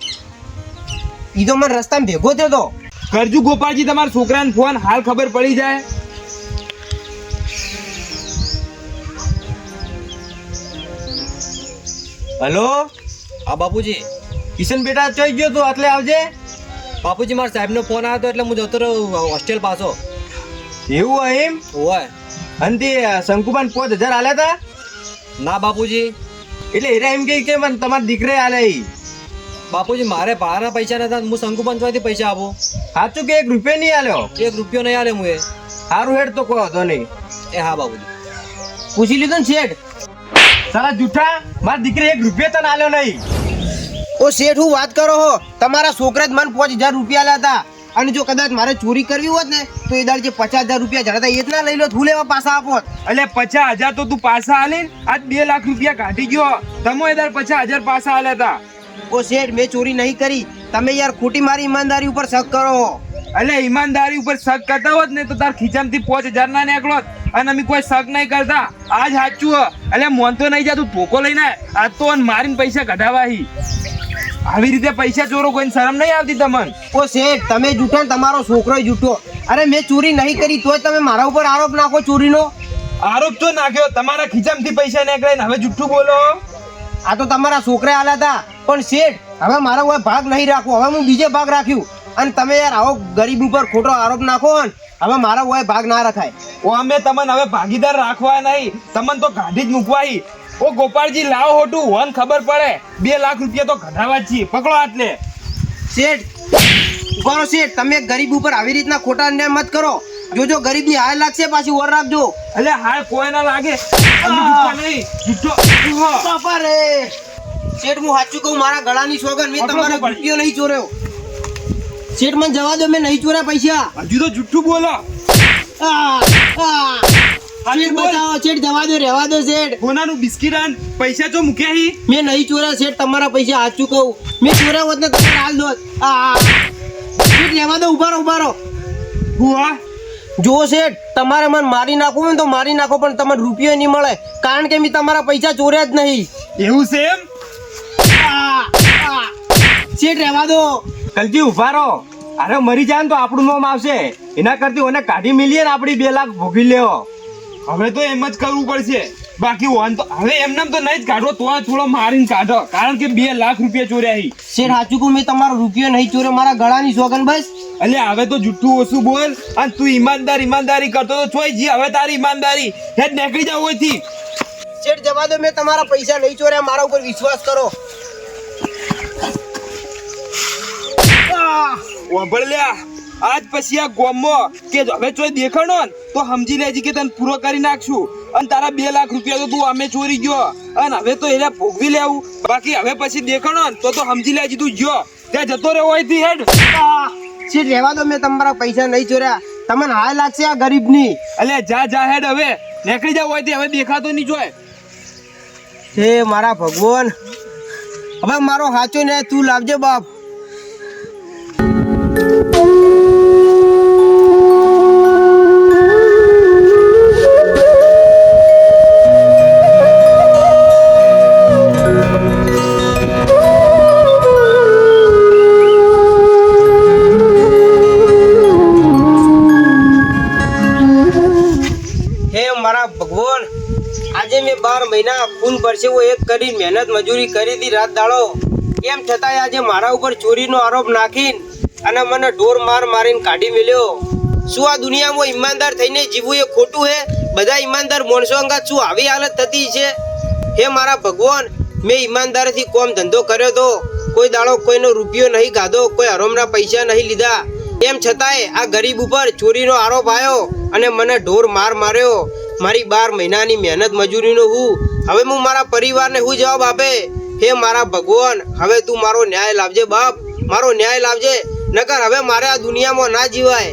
ઈ તો મને રસ્તામાં ભેગો થયો તો. કરજુ ગોપાલજી તમારા છોકરાને ફોન, હાલ ખબર પડી જાય. હેલો. હા બાપુજી. કિશન બેટા ચોઈ ગયો તું, આટલે આવજે. બાપુજી, મારા સાહેબનો ફોન આવ્યો હતો એટલે હું જતો રહ્યો હોસ્ટેલ પાછો. એવું હોય એમ? હોય. અને તે શંકુબાન 5,000 આલ્યા હતા? ના બાપુજી. એટલે હીરા એમ કે તમારા દીકરે આલે. બાપુજી, મારે ભાડાના પૈસા નતા, હું શંકુબાન ચોથી પૈસા આપું? સાચું કે 1 રૂપિયો નહીં આલ્યો? 1 રૂપિયો નહીં આલે હું. સારું હેડ તો કહો તો નહીં. એ હા બાપુજી. પૂછી લીધું ને શેઠ? સાલા જૂઠા, મારી દીકરી 1 રૂપિયા તને આલ્યો નહીં. ઓ શેઠ હું વાત કરો હો, તમારા છોકરા જ મને 5000 રૂપિયા આલ્યા હતા. અને જો કદાચ મારે ચોરી કરવી હોત ને તો એ દાડ જે 50000 રૂપિયા જડતા એ જ ના લઈ લો, હું લેવા પાછા આપોત. એટલે 50,000 તો તું પાછા આલીને આજ 2 લાખ રૂપિયા કાઢી ગયો. તમે એ દર 50,000 પાછા આલ્યા હતા. ઓ શેઠ મેં ચોરી નહીં કરી, તમે યાર ખોટી મારી ઈમાનદારી ઉપર શક કરો. એટલે ઈમાનદારી ઉપર શક કરતા હોત ને તો તાર ખીચામાંથી 5,000 ના નીકળોત. અને અમે કોઈ શક નહીં કરતા. આજ સાચું હ. એટલે મોનતો નહીં જા, તું ધોકો લઈને આજ તો મારીને પૈસા કઢાવાહી. આવી રીતે પૈસા ચોરો કોઈને શરમ નહીં આવતી તમને? ઓ શેઠ તમે જૂઠો ને તમારો છોકરો જૂઠો. અરે મેં ચોરી નહીં કરી તોય તમે મારા ઉપર આરોપ નાખો ચોરીનો. આરોપ તો નાખ્યો, તમારા ખીચામાંથી પૈસા નીકળે ને હવે જુઠ્ઠું બોલો. આ તો તમારા છોકરા આલ્યા હતા. પણ શેઠ હવે મારા કોઈ ભાગ નહીં રાખવો, હવે હું બીજે ભાગ રાખ્યું. અને તમે યાર આવો ગરીબ ઉપર ખોટો આરોપ નાખો ને હવે મારા કોઈ ભાગ ના રખાય. ઓ અમે તમને હવે ભાગીદાર રાખવા નહીં, તમને તો ગાંધી જ મૂકવાઈ. ઓ ગોપાળજી લાવો હોટું, વન ખબર પડે 2 લાખ રૂપિયા તો કઢાવા જ છીએ. પકડો આટલે. શેઠ ઉભારો શેઠ, તમે ગરીબ ઉપર આવી રીતના ખોટા અન્યાય મત કરો. જોજો ગરીબ ની હાય લાગશે પાછી ઓર રાખજો. એટલે હાય કોઈ ના લાગે. અમે જુઠ્ઠા નહીં, જુઠ્ઠો. બાપા રે શેઠ હું સાચું કહું, મારા ગળાની સોગન મેં તમારો રૂપિયો નહીં ચોર્યો. શેઠ મને જવા દો, મેં નહીં ચોર્યા પૈસા. હજુ તો જુઠ્ઠું બોલો. શેઠ બતાવો, શેઠ જવા દો, રહેવા દો શેઠ. કોનાનું બિસ્કિટ આન પૈસા તો મૂક્યા હી? મેં નહીં ચોર્યા શેઠ, તમારા પૈસા સાચું કહું મેં ચોર્યા હોત ને તમે હાલ દો. શેઠ રહેવા દો, ઉભા રહો. હુઆ જો શેઠ તમારે મને મારી નાખવું હોય ને તો મારી નાખો, પણ તમને રૂપિયો નહીં મળે, કારણ કે મેં તમારા પૈસા ચોર્યા જ નહીં. એવું છે એમ? શેઠ રહેવા દો. કલજી ઉભા રહો. અરે મરી જાય ને તો આપણું નામ આવશે. એના કરતી ઓને કાઢી મિલીએ ને આપણી 2 લાખ ભોગી લેવો. હવે તો એમ જ કરવું પડશે. બાકી વન તો હવે એમને તો નહીં જ કાઢો, તો થોડો મારીને કાઢો, કારણ કે 2 લાખ રૂપિયા ચોર્યા હી. શેઠ સાચું કહું મેં તમારો રૂપિયો નહીં ચોર્યો, મારા ગળાની સોગન બસ. એટલે હવે તો જુઠ્ઠું ઓછું બોલ. અને તું ઈમાનદારી કરતો તો છોય જી. હવે તારી ઈમાનદારી હેડ નીકળી જાવ હોયથી. શેઠ જવા દો, મેં તમારા પૈસા નહીં ચોર્યા, મારા ઉપર વિશ્વાસ કરો. વાપર લ્યા. આજ પછી આ ગોમમાં કે હવે ચોય દેખાણો ને તો સમજી લેજે કે તને પૂરો કરી નાખશું. અને તારા 2 લાખ રૂપિયા તો તું અમે ચોરી ગયો, અને હવે તો એને ભોગવી લેવું. બાકી હવે પછી દેખાણો ને તો સમજી લેજે તું ગયો ત્યાં જતો રહ્યો હોયથી. હેડ શેઠ રહેવા દો, મેં તમારા પૈસા નહીં ચોર્યા, તમને હાય લાગશે આ ગરીબની. અલ્યા જા હેડ, હવે નીકળી જાવ હોયથી. હવે દેખાતો નહીં જોય. હે મારા ભગવાન, હવે મારો સાચો ને તું લાવજે બાપ. મારા ભગવાન આજે મેં 12 મહિના ખૂન પરસેવો એક કરી મહેનત મજૂરી કરી હતી રાત દાડો, એમ છતાંય આજે મારા ઉપર ચોરીનો આરોપ નાખીને અને મને ઢોર મારીને કાઢી મેલ્યો. શું આ દુનિયામાં ઈમાનદાર થઈને જીવવું એ ખોટું હે? બધા ઈમાનદાર માણસો અંગાત શું આવી હાલત થતી છે? હે મારા ભગવાન, મેં ઈમાનદારીથી કોમ ધંધો કર્યો તો, કોઈ દાડો કોઈનો રૂપિયો નહીં ગાધો, કોઈ હરોમના પૈસા નહીં લીધા, એમ છતાંય આ ગરીબ ઉપર ચોરીનો આરોપ આવ્યો અને મને ઢોર માર્યો. મારી 12 મહિનાની મહેનત મજૂરીનો હવે હું મારા પરિવારને હું જવાબ આપે? હે મારા ભગવાન, હવે તું મારો ન્યાય લાવજે બાપ, મારો ન્યાય લાવજે, નકર હવે મારે આ દુનિયામાં ના જીવાય.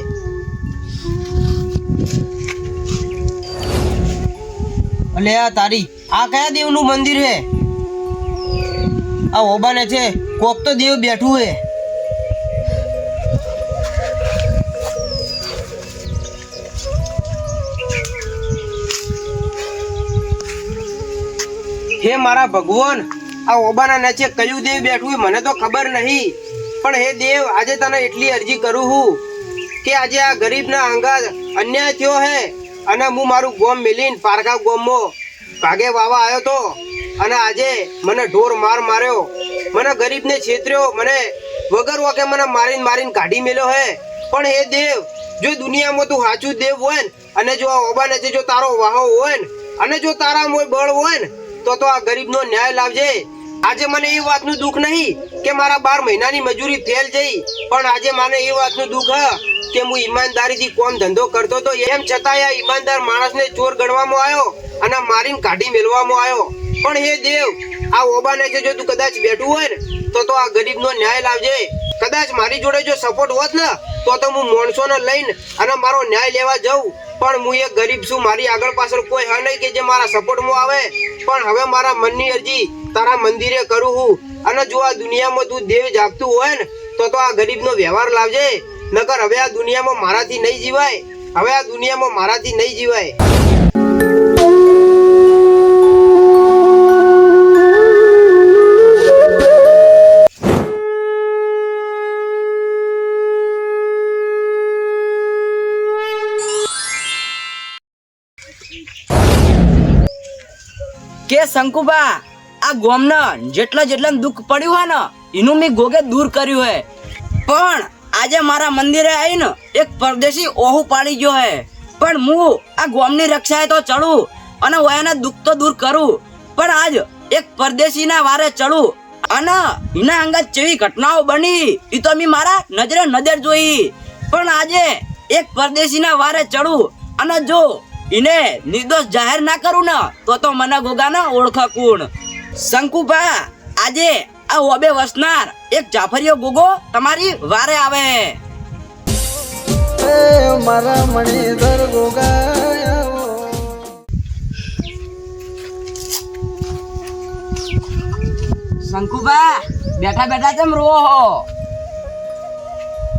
અલે આ તારી આ કયા દેવનું મંદિર હે? આ ઓબાને છે કોક તો દેવ બેઠું હે. હે મારા ભગવાન, આ ઓબાના નીચે કયું દેવ બેઠું મને તો ખબર નહીં, પણ હે દેવ આજે તને એટલી અરજી કરું છું કે આજે આ ગરીબના અંગાત અન્યાય થયો હે અને હું મારું ગોમ મિલીને પારકા ગોમમાં ભાગે વાવા આવ્યો તો અને આજે મને ઢોર માર્યો, મને ગરીબને છેતર્યો, મને વગર વાકે મને મારીને કાઢી મેલ્યો હે. પણ હે દેવ, જો દુનિયામાં તું સાચું દેવ હોય ને અને જો આ ઓબાને જો તારો વાહો હોય ને અને જો તારા મોય બળ હોય ને તો આ ગરીબનો ન્યાય લાવજે. આજે મને એ વાતનું દુઃખ નહીં કે મારા 12 મહિનાની મજૂરી ફેલ જઈ, પણ આજે મને એ વાતનું દુઃખ હ કે હું ઈમાનદારીથી કોમ ધંધો કરતો તો, એમ છતાંય આ ઈમાનદાર માણસને ચોર ગણવામાં આવ્યો અને મારીને કાઢી મેળવામાં આવ્યો. પણ હે દેવ, આ ઓબાને જો તું કદાચ બેઠું હોય ને તો આ ગરીબનો ન્યાય લાવજે. કદાચ મારી જોડે જો સપોર્ટ હોત ને તો હું માણસોને લઈને અને મારો ન્યાય લેવા જાઉં. પણ હું એક ગરીબ છું, મારી આગળ પાછળ કોઈ હા નહીં કે જે મારા સપોર્ટમાં આવે. પણ હવે મારા મનની અરજી તારા મંદિરે કરું હું. અને જો આ દુનિયામાં તું દેવ જાગતું હોય ને તો આ ગરીબનો વ્યવહાર લાવજે. નકર હવે આ દુનિયામાં મારાથી નહીં જીવાય. હવે આ દુનિયામાં મારાથી નહીં જીવાય. કે શંકુબા, આ ગોમના જેટલા દુઃખ પડ્યું હોય ને એનું મેં ગોગે દૂર કર્યું હે. પણ આજે મારા મંદિરે આવીને એક પરદેશી ઓહુ પાડી ગયો હે. પણ હું આ ગોમની રક્ષાએ તો ચડું અને એના દુઃખ તો દૂર કરું. પણ આજ એક પરદેશીના વારે ચડું અને એના અંગત જેવી ઘટનાઓ બની એ તો મેં મારા નજર જોઈ. પણ આજે એક પરદેશીના વારે ચડું અને જો એને નિર્દોષ જાહેર ના કરું ને તો મને ગોગાના ઓળખા કોણ. શંકુભા, આજે આ ઓબે વસનાર એક જાફરિયો ગોગો તમારી વારે આવે. મારા મણિધર ગોગા શંકુભા, બેઠા તેમ રો હો?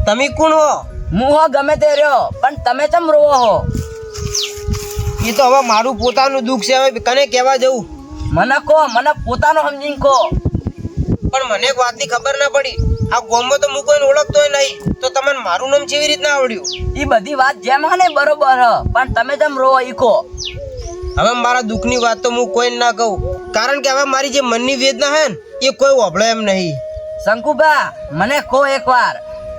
તમે કોણ હો? હું હો ગમે તે રહ્યો, પણ તમે કેમ રો હો? એ તો હવે મારું પોતાનું દુઃખ છે, હવે કને કહેવા જવું? મને પોતાનો સમજીને કહો. પણ મને એક વાતની ખબર ના પડી. આ ગામમાં તો હું કોઈને ઓળખતોય નહીં, તો તમને મારું નામ કેવી રીતના આવડ્યું? એ બધી વાત જેમ હે ને બરોબર હ, પણ તમે કેમ રો ઈ કહો. હવે મારા દુઃખની વાત તો હું કોઈને ના કહું, કારણ કે હવે મારી જે મનની વેદના હે ને એ કોઈ ઓભળે એમ નહીં. શંકુભા, મને કહો એકવાર.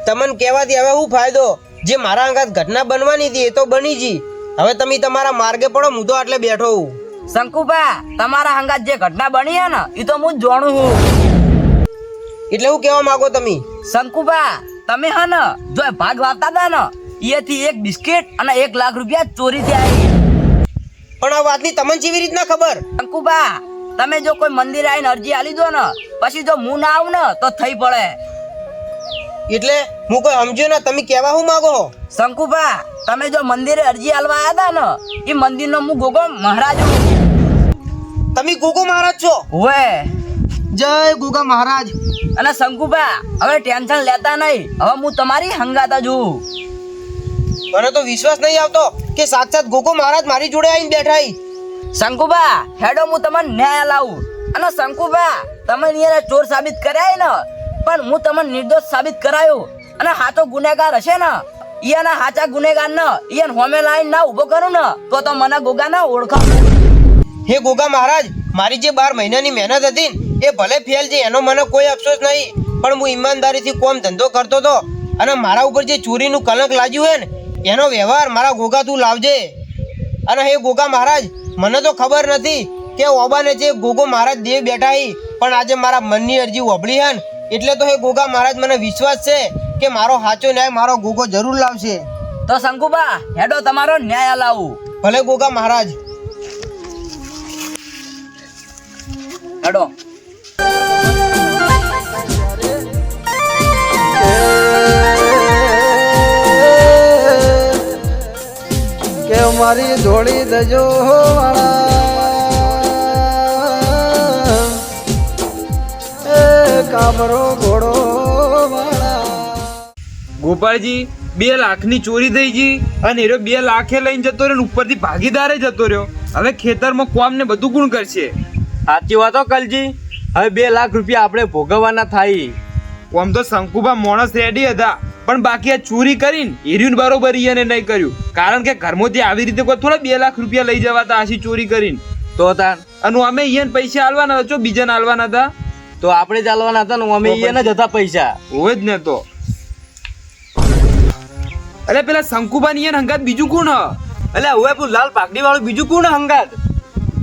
તમને કહેવાથી હવે શું ફાયદો? જે મારા અંગાત ઘટના બનવાની હતી એ તો બની જી. હવે તમે તમારા માર્ગે પડો, હું તો આટલે બેઠો હું. શંકુભા, તમારા અંગાત જે ઘટના બની હે ને એ તો હું જાણું છું. એટલે હું કહેવા માંગો તમે? શંકુભા, તમે હે ને જો ભાગ વાપતા હતા ને એથી એક બિસ્કિટ અને 1 લાખ રૂપિયા ચોરી થયા. પણ આ વાતની તમને કેવી રીતના ખબર? શંકુભા, તમે જો કોઈ મંદિરે આવીને અરજી આલી દો ને પછી જો હું ના આવું ને તો થઈ પડે. એટલે હું કોઈ સમજ્યો ના, તમે કહેવા શું માંગો? શંકુભા, તમે જો મંદિરે અરજી આલવા આવ્યા હતા ને એ મંદિરનો હું ગોગો મહારાજ છું. તમે ગોગો મહારાજ છો? ઓવે. જય ગોગા મહારાજ. અને શંકુભા, હવે ટેન્શન લેતા નહીં, હવે હું તમારી હંગાત છું. મને તો વિશ્વાસ નહીં આવતો કે સાક્ષાત ગોગો મહારાજ મારી જોડે આવીને બેઠા. શંકુભા, હેડો હું તમને ન્યાય લાવું. અને શંકુભા, તમે નિયરે ચોર સાબિત કર્યા ને, પણ હું તમને નિર્દોષ સાબિત કરાયો. અને હાચો ગુનેગાર હશે ને ઈયાના હાચા ગુનેગાર ને ઈયાન હોમે લાઈન ના ઉભો કરું ને તો મને ગોગા ના ઓળખા. હે ગોગા મહારાજ, મારી જે 12 મહિનાની મહેનત હતી એ ભલે ફેલ છે, એનો મને કોઈ અફસોસ નહીં. પણ હું ઈમાનદારીથી કોમ ધંધો કરતો હતો અને મારા ઉપર જે ચોરીનું કલંક લાગ્યું હે ને એનો વ્યવહાર મારા ગોગા તું લાવજે. અને હે ગોગા મહારાજ, મને તો ખબર નથી કે ઓબાને જે ગોગો મહારાજ દેવ બેઠા હી, પણ આજે મારા મનની અરજી ઓભળી હે ને એટલે તો હે ગોગા મહારાજ મને વિશ્વાસ છે કે મારો સાચો ન્યાય મારો ગોગો જરૂર લાવશે. તો શંકુભા, હેડો તમારો ન્યાય લાવું. ભલે ગોગા મહારાજ. હેડો. કે મારી ધોળી દજો વાળા કાબરો ઘોડો વાળા. ગોપાળજી, 2 લાખની ચોરી થઈ ગઈ અને એરો 2 લાખે લઈને જતો રહ્યો, ઉપરથી ભાગીદારે જતો રહ્યો. હવે ખેતરમાં કોમ ને બધું કોણ કરશે? સાચી વાત હો કલજી, હવે 2 લાખ રૂપિયા આપણે ભોગવવાના થાય. આમ તો શંકુભા માણસ રેડી હતા, પણ બાકી આ ચોરી કરીને હીર્યું બરોબર ઈયાને નહીં કર્યું. કારણ કે ઘરમાંથી આવી રીતે કોઈ થોડા 2 લાખ રૂપિયા લઈ જવાતા આશી ચોરી કરીને. તો તાર અને અમે ઈયાને પૈસા આલવાના હતા, બીજાને આલવાના હતા. તો આપણે ચાલવાના હતા ને અમે અહીંયા જ હતા પૈસા. હોય જ ને. તો અરે પેલા શંકુભા ની હંગાત બીજું કોણ? એટલે હવે પેલું લાલ પાકડી વાળું બીજું કોણ હંગાત?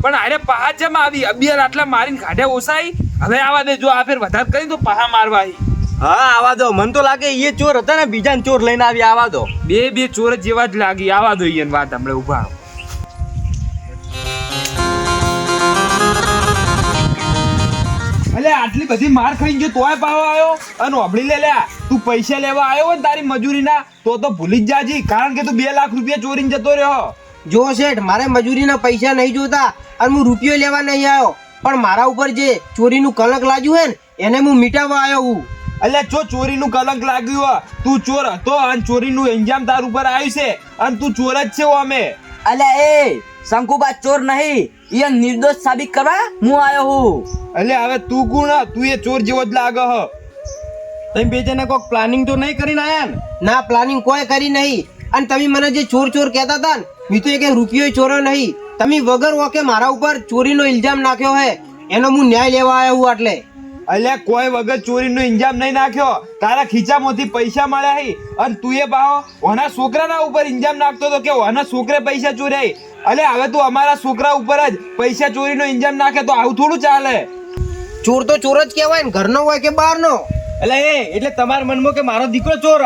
પણ અરે પહા જમ આવી અબિયાર આટલા મારીને કાઢ્યા ઓસાઈ. હવે આવા દે, જો આ ફેર વધારે કરી તો પહા મારવા આવી. હા આવા દો, મને તો લાગે એ ચોર હતા ને બીજા ચોર લઈને આવી. આવા દો, બે ચોર જેવા જ લાગી. આવા દો ઈયન વાત હમણાં ઉભા. એટલે આટલી બધી માર ખાઈને જો તોય પાવો આવ્યો અને ઓબળી લ્યા તું પૈસા લેવા આવ્યો હોય ને તારી મજૂરીના તો ભૂલી જ જાજી, કારણ કે તું 2 લાખ રૂપિયા ચોરીને જતો રહ્યો. જો શેઠ, મારે મજૂરીના પૈસા નહીં જોતા અને હું રૂપિયો લેવા નહીં આવ્યો, પણ મારા ઉપર જે ચોરીનું કલંક લાગ્યું હે ને એને હું મિટાવવા આવ્યો હું. એટલે જો ચોરીનું કલંક લાગ્યું હોય, તું ચોર હતો અને ચોરીનું ઇન્જામ તાર ઉપર આવ્યું છે અને તું ચોર જ છે. અમે અલ્યા એ શંકુબા ચોર નહીં, એ નિર્દોષ સાબિત કરવા હું આવ્યો હું. એટલે હવે તું કોણ? તું એ ચોર જેવો જ લાગે હ. તમે બે જણા કોક પ્લાનિંગ તો નહીં કરીને આયા ને? ના, પ્લાનિંગ કોઈ કરી નહીં. અને તમે મને જે ચોર ચોર કહેતા હતા ને, મેં તો એક રૂપિયો ચોર્યો નહીં. તમે વગર વાકે મારા ઉપર ચોરીનો ઇલ્ઝામ નાખ્યો હે, એનો હું ન્યાય લેવા આવ્યો હું. એટલે અલ્યા કોઈ વગર ચોરીનો ઇન્જામ નહીં નાખ્યો, તારા ખીચામાંથી પૈસા મળ્યા હી અને તું એ ભાવ ઓના છોકરાના ઉપર ઇન્જામ નાખતો હતો કે ઓના છોકરે પૈસા ચોર્યા. અલ્યા હવે તું અમારા છોકરા ઉપર જ પૈસા ચોરીનો ઇન્જામ નાખે તો આવું થોડું ચાલે. ચોર તો ચોર જ કહેવાય ને, ઘરનો હોય કે બહારનો. એટલે તમારા મનમાં કે મારો દીકરો ચોર?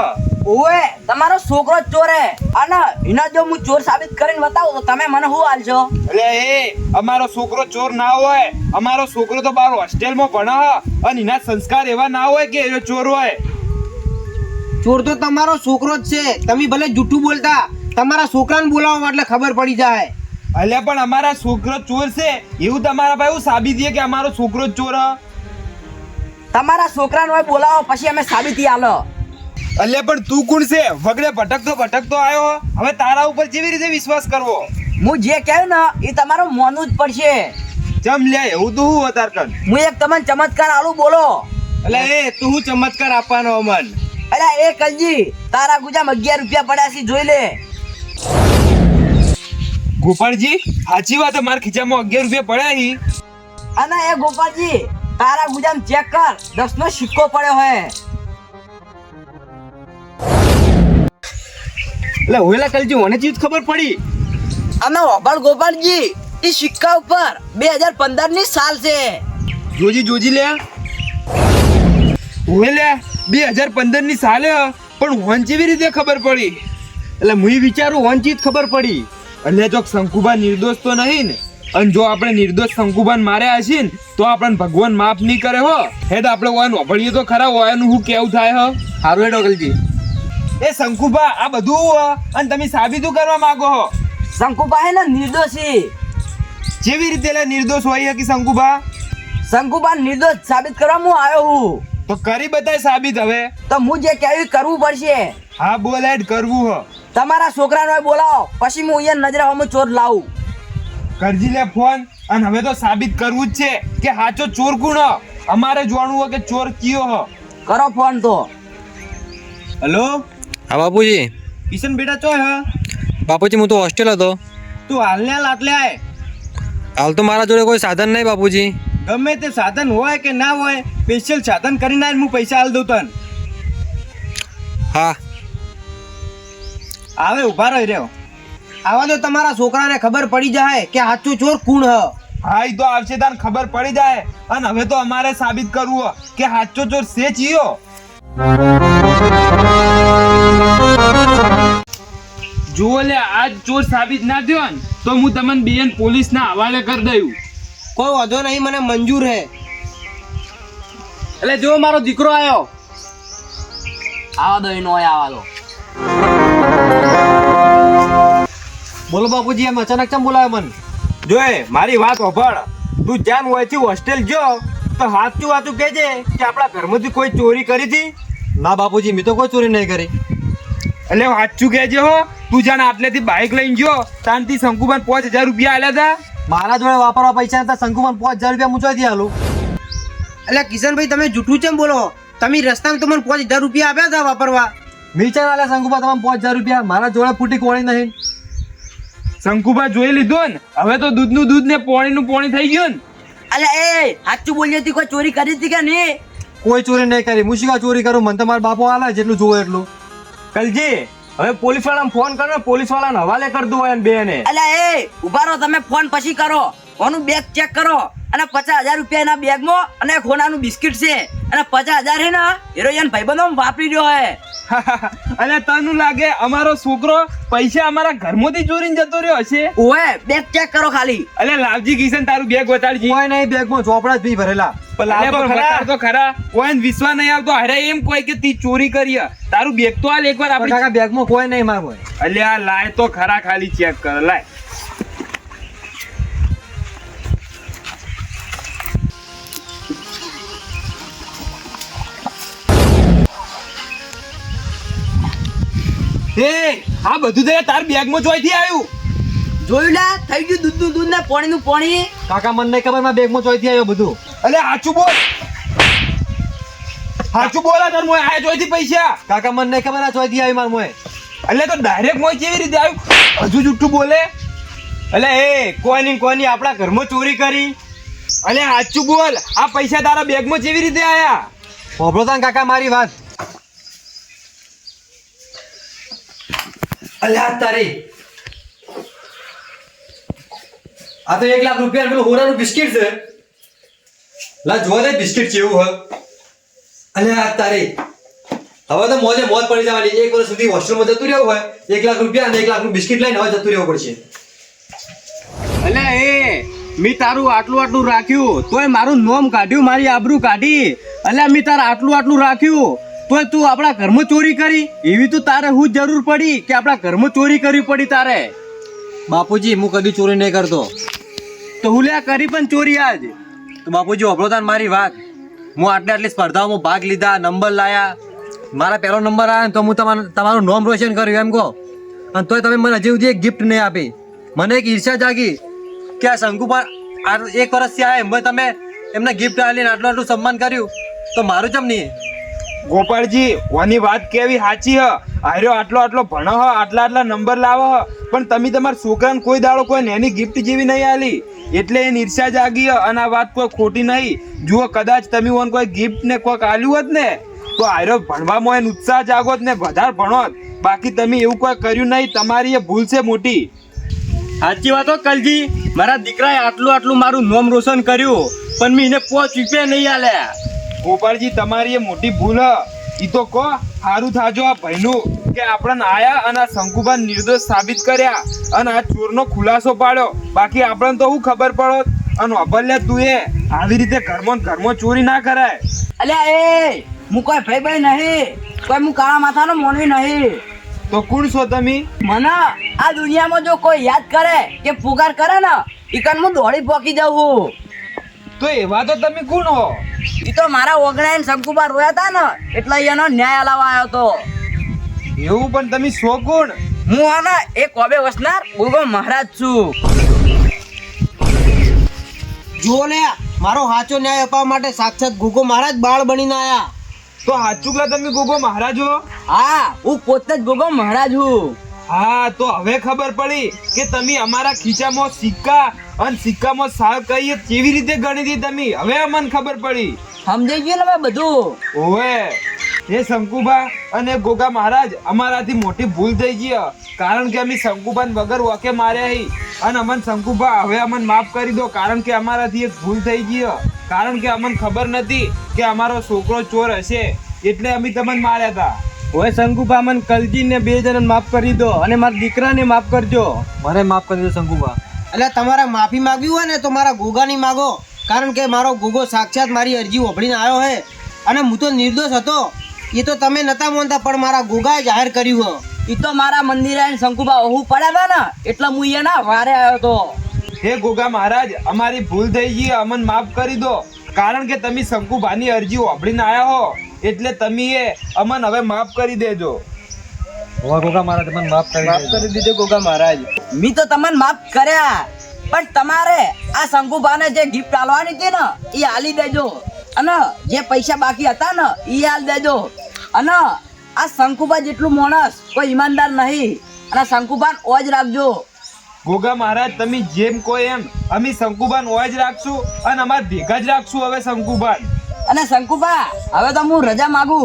ઓએ તમારો છોકરો જ ચોર હે, અને એના જો હું ચોર સાબિત કરીને બતાવું તો તમે મને શું હાલશો? એટલે એ અમારો છોકરો ચોર ના હોય, અમારો છોકરો તો બાર હોસ્ટેલમાં ભણે અને એના સંસ્કાર એવા ના હોય કે એ ચોર હોય. ચોર તો તમારો છોકરો જ છે. તમે ભલે જૂઠું બોલતા, તમારા છોકરાને બોલાવવા એટલે ખબર પડી જાય. અલ્યા પણ અમારા છોકરો ચોર છે એવું તમારા ભાઈ સાબિત કે અમારો છોકરો જ ચોર? તમારા છોકરાને હોય બોલાવો, પછી અમે સાબિતી આલો. અલ્યા પણ તું કોણ છે? વગડે ભટકતો આવ્યો, હવે તારા ઉપર કેવી રીતે વિશ્વાસ કરવો? હું જે કહ્યું ને એ તમારું માનવું જ પડશે. ચમ લે એવું તો હું અતાર કર. હું એક તમને ચમત્કાર આલું, બોલો. એટલે એ તું હું ચમત્કાર આપવાનો અમન? અરે એ કલજી, તારા ગુજામ 11 રૂપિયા પડ્યા છે, જોઈ લે. ગોપાળજી સાચી વાત, મારા ખીચામાં 11 રૂપિયા પડ્યા હી. અને એ ગોપાલજી, તારા ગુજામ ચેક કર, 10 નો સિક્કો પડ્યો હે. એટલે હોયલા કલજી મને ચીજ ખબર પડી. અને ઓબળ ગોપાલજી, એ સિક્કા ઉપર 2015 ની સાલ છે. જોજી લે ઓય લે 2015 ની સાલે હ, પણ હોન કેવી રીતે ખબર પડી? એટલે હું વિચારું વંચિત ખબર પડી. એટલે જો શંકુબા નિર્દોષ તો નહીં ને, અને જો આપણે નિર્દોષ શંકુબાન માર્યા હશે ને તો આપણને ભગવાન માફ નહીં કરે હો. હેડ આપણે ઓયનું અભળીએ તો ખરા, ઓયનું હું કેવું થાય હ. હારું હેડો કલજી. એ શંકુબા આ બધું અને તમે સાબિતું કરવા માંગો હો. શંકુબા હે ને નિર્દોષી. કેવી રીતે લે નિર્દોષ હોય કે શંકુબા? શંકુબા નિર્દોષ સાબિત કરવા હું આવ્યો હું. તો કરી બતાય સાબિત હવે. તો હું જે કહ્યું કરવું પડશે. હા બોલ હેડ, કરવું હ. તમારા છોકરાને હોય બોલાવો, પછી હું અહીંયા નજરે હમ ચોર લાવું. કરજી લે ફોન, અને હવે તો સાબિત કરવું જ છે કે સાચો ચોર કોણ હ. અમારે જાણવું હોય કે ચોર કયો હ. કરો ફોન તો. હેલો હા બાપુજી. કિશન બેટા ચોય હા? બાપુજી હું તો હોસ્ટેલ હતો. તું હાલને હાલ આટલે આય. હાલ તો મારા જોડે કોઈ સાધન નહીં બાપુજી. ગમે તે સાધન હોય કે ના હોય, સ્પેશિયલ સાધન કરીને આવીને હું પૈસા હાલ દઉં તને. હા આવે ઉભા રહી રહ્યો. આવા તો તમારા છોકરાને ખબર પડી જાય કે સાચો ચોર કોણ હ. હા ઈ તો આવશે તાન ખબર પડી જાય. અને હવે તો અમારે સાબિત કરવું હ કે સાચો ચોર છે ચિયો. જુઓ લે, આજ ચોર સાબિત ના થયો ને તો હું તમને બીએન પોલીસ ના હવાલે કરી દઉં. કોઈ વાંધો નહીં, મને મંજૂર હે. એટલે જો મારો દીકરો આવ્યો. આવા દો એનો હોય, આવા દો. બોલો બાપુજી, એમ અચાનક કેમ બોલાયો મને? જોય મારી વાત સાંભળ. તું જ્યાં હોય છે હોસ્ટેલ જો તો સાચું કહેજે કે આપણા ઘરમાંથી કોઈ ચોરી કરી હતી? ના બાપુજી, મેં તો કોઈ ચોરી નહીં કરી. એટલે સાચું કહેજે હો. તું જાણે આટલેથી બાઇક લઈને ગયો તાનથી શંકુબાન 5000 રૂપિયા આલ્યા હતા. મારા જોડે વાપરવા પૈસા હતા, શંકુમાં 5000 રૂપિયા મૂંચવાથી આલું. એટલે કિશનભાઈ, તમે જૂઠું કેમ બોલો? તમે રસ્તામાં તમને 5000 રૂપિયા આપ્યા હતા વાપરવા. મીચા આલે શંકુબા તમામ 5000 રૂપિયા, મારા જોડે ફૂટી કોણી નહીં. શંકુબા જોઈ લીધું ને, હવે તો દૂધનું દૂધ ને પોણીનું પોણી થઈ ગયું ને. અલે એ સાચું બોલી હતી, કોઈ ચોરી કરી હતી કે નહીં? કોઈ ચોરી નહીં કરી. હું શીખા ચોરી કરું? મને તમારા બાપો આલે જેટલું જોવે એટલું. કલજી હવે પોલીસ વાળાને ફોન કરો, પોલીસ વાળાને હવાલે કરી દો એને બેને. અલે એ ઉભા રહો, તમે ફોન પછી કરો. ઓનું બેગ ચેક કરો અને 50,000 રૂપિયા એના બેગમાં અને ખોનાનું બિસ્કિટ છે અને 50,000 હે ને હિરોઈન ભાઈબંધો વાપરી રહ્યો હે. અને તને લાગે અમારો છોકરો પૈસા અમારા ઘરમાંથી ચોરીને જતો રહ્યો હશે? ઓએ બેગ ચેક કરો ખાલી. અલે લાવજી કિશન તારું બેગ બતાડજી. કોઈ નહીં, બેગમાં ચોપડા જ બી ભરેલા. અલે પણ બતાડ તો ખરા. કોઈને વિશ્વાસ નહીં આવતો. અરે એમ કોઈ કે તી ચોરી કરી હે. તારું બેગ તો હાલ એકવાર પણ આપણી. કાકા બેગમાં કોઈ નહીં મારું. અલ્યા લાય તો ખરા, ખાલી ચેક કર લાય. એ આ બધું તો તાર બેગમાં જોઈથી આવ્યું. જોયું લા થઈ ગયું દૂધનું દૂધ ને પાણીનું પાણી. કાકા મને નહીં ખબર, મારા બેગમાં ચોઈથી આવ્યો બધું. અલે સાચું બોલ, સાચું બોલ. તાર મોય આયા જોઈથી પૈસા. કાકા મને નહીં ખબર આ ચોઈથી આવી મારા મોએ. અલે તો ડાયરેક્ટ મોય કેવી રીતે આવ્યું? હજુ જુઠ્ઠું બોલે. અલે એ કોની આપણા ઘરમાં ચોરી કરી? અલે સાચું બોલ, આ પૈસા તારા બેગમાં કેવી રીતે આયા? હોભળો તા કાકા મારી વાત. અલ્યા તારી આ તો 1 લાખ રૂપિયા પેલું હોરાનું બિસ્કિટ છે. લા જોવા દે બિસ્કિટ કેવું હ. અલ્યા તારી હવે તો મોજે મોજ પડી જવાની. 1 વર્ષ સુધી હોસ્ટેલમાં જતું રહેવું હોય, 1 લાખ રૂપિયા અને 1 લાખનું બિસ્કિટ લઈને હવે જતું રહેવું પડશે. અલે એ મેં તારું આટલું રાખ્યું તોય મારું નોમ કાઢ્યું, મારી આબરૂ કાઢી. અલ્યા મેં તારા આટલું રાખ્યું તોય તું આપણા ઘરમાં ચોરી કરી. એવી તો તારે હું જરૂર પડી કે આપણા ઘરમાં ચોરી કરવી પડી તારે? બાપુજી હું કદી ચોરી નહીં કરતો. તો હું લ્યા કરી પણ ચોરી આજ. તો બાપુજી હોભળો તા મારી વાત. હું આટલી સ્પર્ધાઓમાં ભાગ લીધા, નંબર લાયા, મારા પહેલો નંબર આવ્યો તો હું તમારું નામ રોશન કર્યું એમ કહો. અને તોય તમે મને હજી સુધી એક ગિફ્ટ નહીં આપી. મને એક ઈર્ષ્યા જાગી કે આ શંકુપા 1 વર્ષથી આવ્યા એમ તમે એમને ગિફ્ટ આલીને આટલું સન્માન કર્યું, તો મારું ચમ નહીં? ગોપાળજી વાની વાત કેવી સાચી હ. આર્યો આટલો ભણો હ, આટલા નંબર લાવો હ, પણ તમે તમારા છોકરાને કોઈ દાડો કોઈ નેની ગિફ્ટ જેવી નહીં આલી, એટલે એ ઈર્ષ્યા જાગી હ. અને આ વાત કોઈ ખોટી નહીં. જુઓ કદાચ તમે ઓન કોઈ ગિફ્ટ ને કોઈક આલ્યું હોત ને તો આર્યો ભણવામાં એને ઉત્સાહ જાગોત ને વધારે ભણોત. બાકી તમે એવું કોઈ કર્યું નહીં, તમારી એ ભૂલ છે મોટી. સાચી વાત હો કલજી, મારા દીકરાએ આટલું મારું નામ રોશન કર્યું પણ મેં એને 5 રૂપિયા નહીં આલ્યા. ગોપાળજી તમારી એ મોટી ભૂલ હ. ઈ તો કહો સારું થાજો આ ભાઈનું કે આપણને આયા અને આ શંકુબા નિર્દોષ સાબિત કર્યા અને આ ચોરનો ખુલાસો પાડ્યો. બાકી આપણને તો શું ખબર પડો. અને અભલ્યા તું એ આવી રીતે ઘરમાં ચોરી ના કરાય. અલ્યા એ હું કોઈ ભાઈ નહીં, કોઈ હું કાળા માથાનો મોનવી નહીં. તો કોણ છો તમે? મને આ દુનિયામાં જો કોઈ યાદ કરે કે પુકાર કરે ને ઈકન હું દોડી પોકી જાઉં. તો એવા તો તમે કોણ હો? ઈ તો મારા ઓગણાઈને શંકુબા રોયા હતા ને એટલે એનો ન્યાય અલાવા આવ્યો તો. એવું? પણ તમે છો કોણ? હું આના એક કોબે વસનાર ગોગો મહારાજ છું. જુઓ લે, મારો સાચો ન્યાય અપાવવા માટે સાક્ષાત ગુગો મહારાજ બાળ બનીને આયા. તો હાચુકલા તમે ગોગો મહારાજ હો? હા હું પોતે જ ગોગો મહારાજ હું. હા તો હવે ખબર પડી કે તમે અમારા ખીચામાં સિક્કા અને સિક્કામાં સાલ કઈ કેવી રીતે ગણી હતી તમે. હવે અમને ખબર પડી. સમજાઈ ગયું ને મેં બધું. ઓવે એ શંકુબા અને ગોગા મહારાજ અમારાથી મોટી ભૂલ થઈ ગઈ. કારણ કે અમે શંકુબાને વગર વકે માર્યા હી. અને અમને શંકુબા હવે અમને માફ કરી દો. કારણ કે અમારાથી એક ભૂલ થઈ ગઈ. કારણ કે અમને ખબર નથી કે અમારો છોકરો ચોર હશે, એટલે અમે તમને માર્યા હતા. ઓય શંકુબા, મને કલજીને 2 જણને માફ કરી દો અને મારા દીકરાને માફ કરજો. મને માફ કરી દો શંકુબા. એટલે તમારે માફી માંગવી હોય ને તો મારા ગોગાની માગો. કારણ કે મારો ગોગો સાક્ષાત મારી અરજી ઓભળીને આવ્યો હે અને હું તો નિર્દોષ હતો. એ તો તમે નતા માનતા પણ મારા ગોગાએ જાહેર કર્યું હો. ઈ તો મારા મંદિરે આવીને શંકુબા ઓહુ પડ્યા હતા ને એટલે હું એના વારે આવ્યો તો. હે ગોગા મહારાજ, અમારી ભૂલ થઈ ગઈ, અમને માફ કરી દો. કારણ કે તમે શંકુબાની અરજી ઓભળીને આવ્યા હો એટલે તમે અમને હવે માફ કરી દેજો. હવે ગોગા મહારાજ મને માફ કરી દીધો ગોગા મહારાજ. મી તો તમને માફ કર્યા, પણ તમારે આ શંકુબાને જે ગિફ્ટ આલવાની હતી ને એ આલી દેજો અને જે પૈસા બાકી હતા ને એ આલ દેજો. અને આ શંકુબા જેટલું માણસ કોઈ ઈમાનદાર નહીં અને શંકુબાન ઓજ રાખજો. ગોગા મહારાજ તમે જેમ કહો એમ અમે શંકુબાન ઓય જ રાખશું અને અમાર ભેગા જ રાખશું હવે શંકુબાન. અને શંકુબા હવે તો હું રજા માંગુ.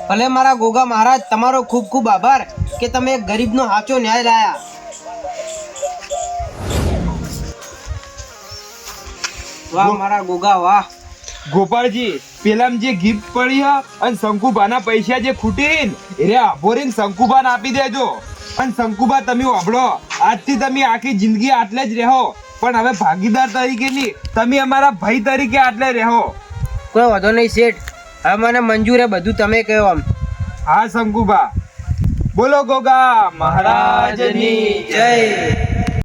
ભલે મારા ગોગા મહારાજ, તમારો ખૂબ ખૂબ આભાર કે તમે એક ગરીબનો સાચો ન્યાય લાયા. વાહ મારા ગોગા વાહ. ગોપાળજી પેલામ જે ગિફ્ટ પડી હ અને શંકુબાના પૈસા જે ખૂટીન એ આભોરીને શંકુબાને આપી દેજો. અને શંકુબા તમે વાપરો, આજથી તમે આખી જિંદગી આટલે જ રહો, પણ હવે ભાગીદાર તરીકે નહીં, તમે અમારા ભાઈ તરીકે આટલે રહો. કોઈ વાંધો નહીં શેઠ, હવે મને મંજૂર હે બધું તમે કહો આમ. હા શંકુબા, બોલો ગોગા મહારાજની જય.